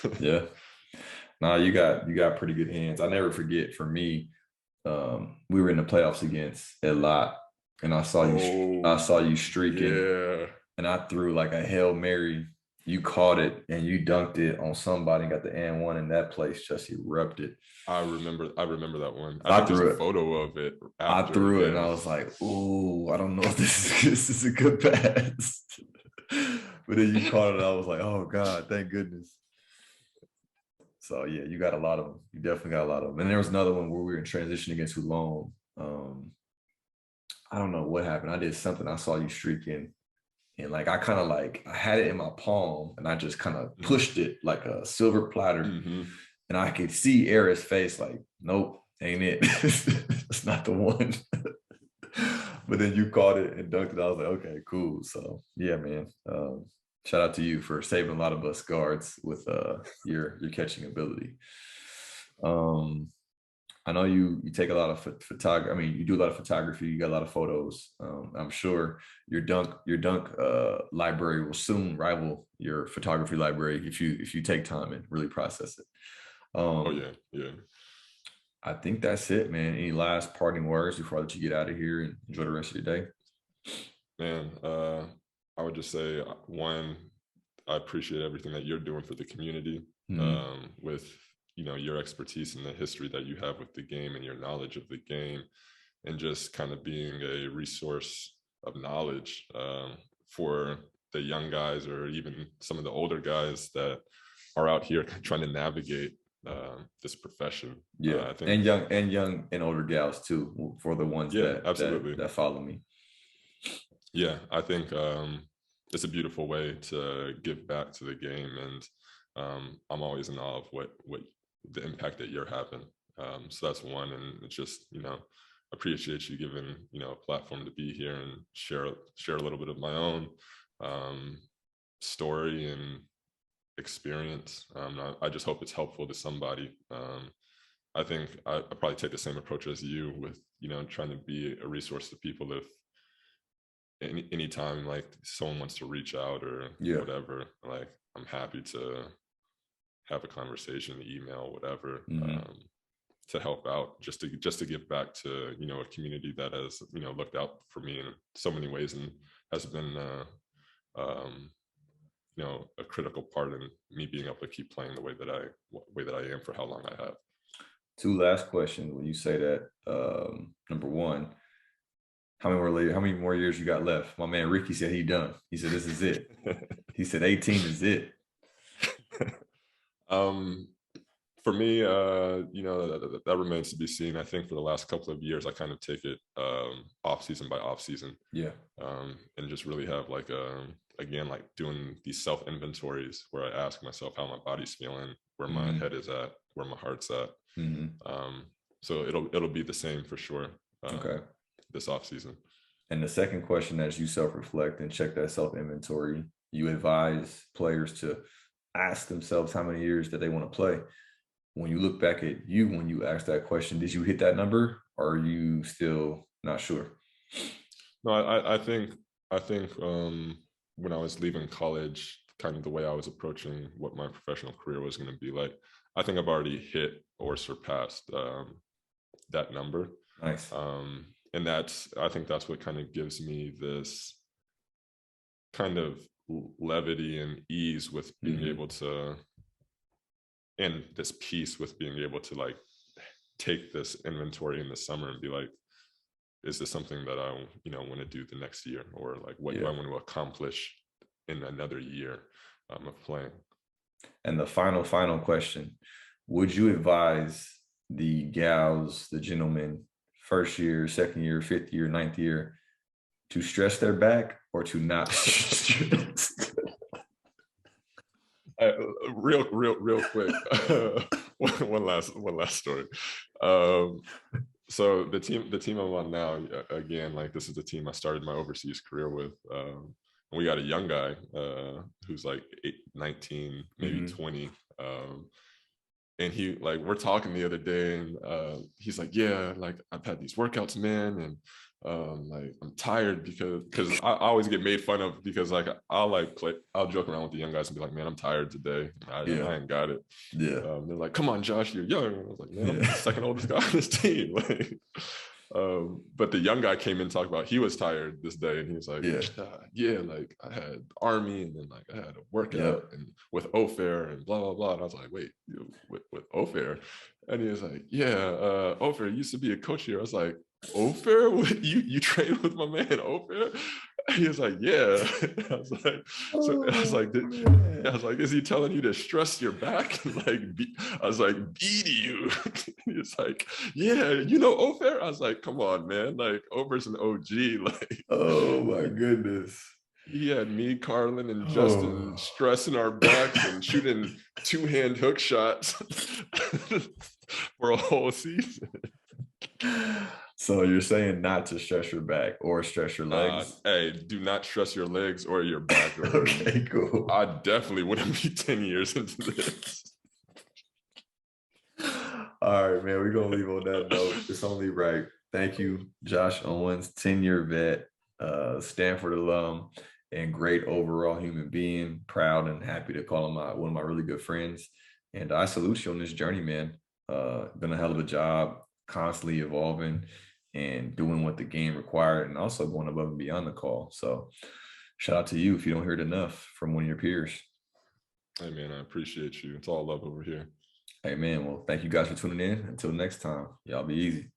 No, you got pretty good hands. I never forget, for me, we were in the playoffs against a lot, and I saw you streaking, and I threw like a Hail Mary. You caught it and you dunked it on somebody and got the and one, and that place just erupted. I remember that one. I threw a photo of it. I threw it and I was like, "Ooh, I don't know if this is a good pass." But then you caught it. I was like, "Oh God, thank goodness." So yeah, you got a lot of them. You definitely got a lot of them. And there was another one where we were in transition against Toulon. I don't know what happened. I did something. I saw you streaking, and like I kind of like I had it in my palm, and I just kind of pushed it like a silver platter, and I could see Era's face like, nope, ain't it? It's not the one. But then you caught it and dunked it. I was like, okay, cool. So yeah, man. Shout out to you for saving a lot of us guards with your catching ability. I know you take a lot of photography. I mean, you do a lot of photography. You got a lot of photos. I'm sure your dunk library will soon rival your photography library if you take time and really process it. Oh yeah. I think that's it, man. Any last parting words before I let you get out of here and enjoy the rest of your day? Man, I would just say, one, I appreciate everything that you're doing for the community, with your expertise and the history that you have with the game and your knowledge of the game, and just kind of being a resource of knowledge for the young guys or even some of the older guys that are out here trying to navigate this profession. I think, and young and older gals too, for the ones that follow me. Yeah, I think it's a beautiful way to give back to the game, and I'm always in awe of what the impact that you're having. So that's one, and it's just appreciate you giving a platform to be here and share a little bit of my own story and experience. I just hope it's helpful to somebody. I think I probably take the same approach as you with trying to be a resource to people if anytime like someone wants to reach out or whatever, like I'm happy to have a conversation, email, whatever, to help out, just to give back to a community that has looked out for me in so many ways and has been a critical part in me being able to keep playing the way that I am for how long I have. Two last questions. When you say that, number one, how many more years you got left? My man Ricky said he done. He said this is it. He said 18 is it. For me, that remains to be seen. I think for the last couple of years, I kind of take it off season by off season. Yeah. And just really have like again, like doing these self inventories where I ask myself how my body's feeling, where my head is at, where my heart's at. So it'll be the same for sure. Okay. This off season. And the second question, as you self-reflect and check that self-inventory, you advise players to ask themselves how many years that they want to play. When you look back at you, when you ask that question, did you hit that number, or are you still not sure? No, I think when I was leaving college, kind of the way I was approaching what my professional career was going to be like, I think I've already hit or surpassed that number. Nice. And I think that's what kind of gives me this kind of levity and ease with being able to, and this peace with being able to like take this inventory in the summer and be like, is this something that I want to do the next year, or like what do I want to accomplish in another year of playing? And the final question, would you advise the gals, the gentlemen, first year, second year, fifth year, ninth year, to stress their back or to not stress? Real quick. one last story. So the team I'm on now, again, like this is the team I started my overseas career with. And we got a young guy who's like 19, maybe 20. And he, like, we're talking the other day, and he's like, yeah, like I've had these workouts, man, and like I'm tired because I always get made fun of because like I'll joke around with the young guys and be like, man, I'm tired today. I ain't got it. Yeah. They're like, come on, Josh, you're young. I was like, man, I'm the second oldest guy on this team. Like, but the young guy came in and talked about he was tired this day, and he was like, like I had Army, and then like I had a workout and with Ofair and blah blah blah. And I was like, wait, with Ofair? And he was like, Ofair used to be a coach here. I was like, Ofair? You trained with my man Ofair? He was like, yeah. I was like, so I was Oh, like, I man. was like, is he telling you to stress your back? Like, I was like, beat you. He was like, yeah, you know, Ofer? I was like, come on, man. Like, Ofer's an OG. Like, Oh my goodness. he had me, Carlon, and Justin Oh. stressing our backs and shooting 2-hand hook shots for a whole season. So you're saying not to stress your back or stress your legs? Hey, do not stress your legs or your back, or Okay, cool. I definitely wouldn't be 10 years into this. All right, man. We're gonna leave on that note. It's only right. Thank you, Josh Owens, 10-year vet, Stanford alum, and great overall human being. Proud and happy to call him one of my really good friends. And I salute you on this journey, man. Been a hell of a job, constantly evolving and doing what the game required, and also going above and beyond the call. So, shout out to you if you don't hear it enough from one of your peers. Hey, man, I appreciate you. It's all love over here. Hey, man. Well, thank you guys for tuning in. Until next time, y'all be easy.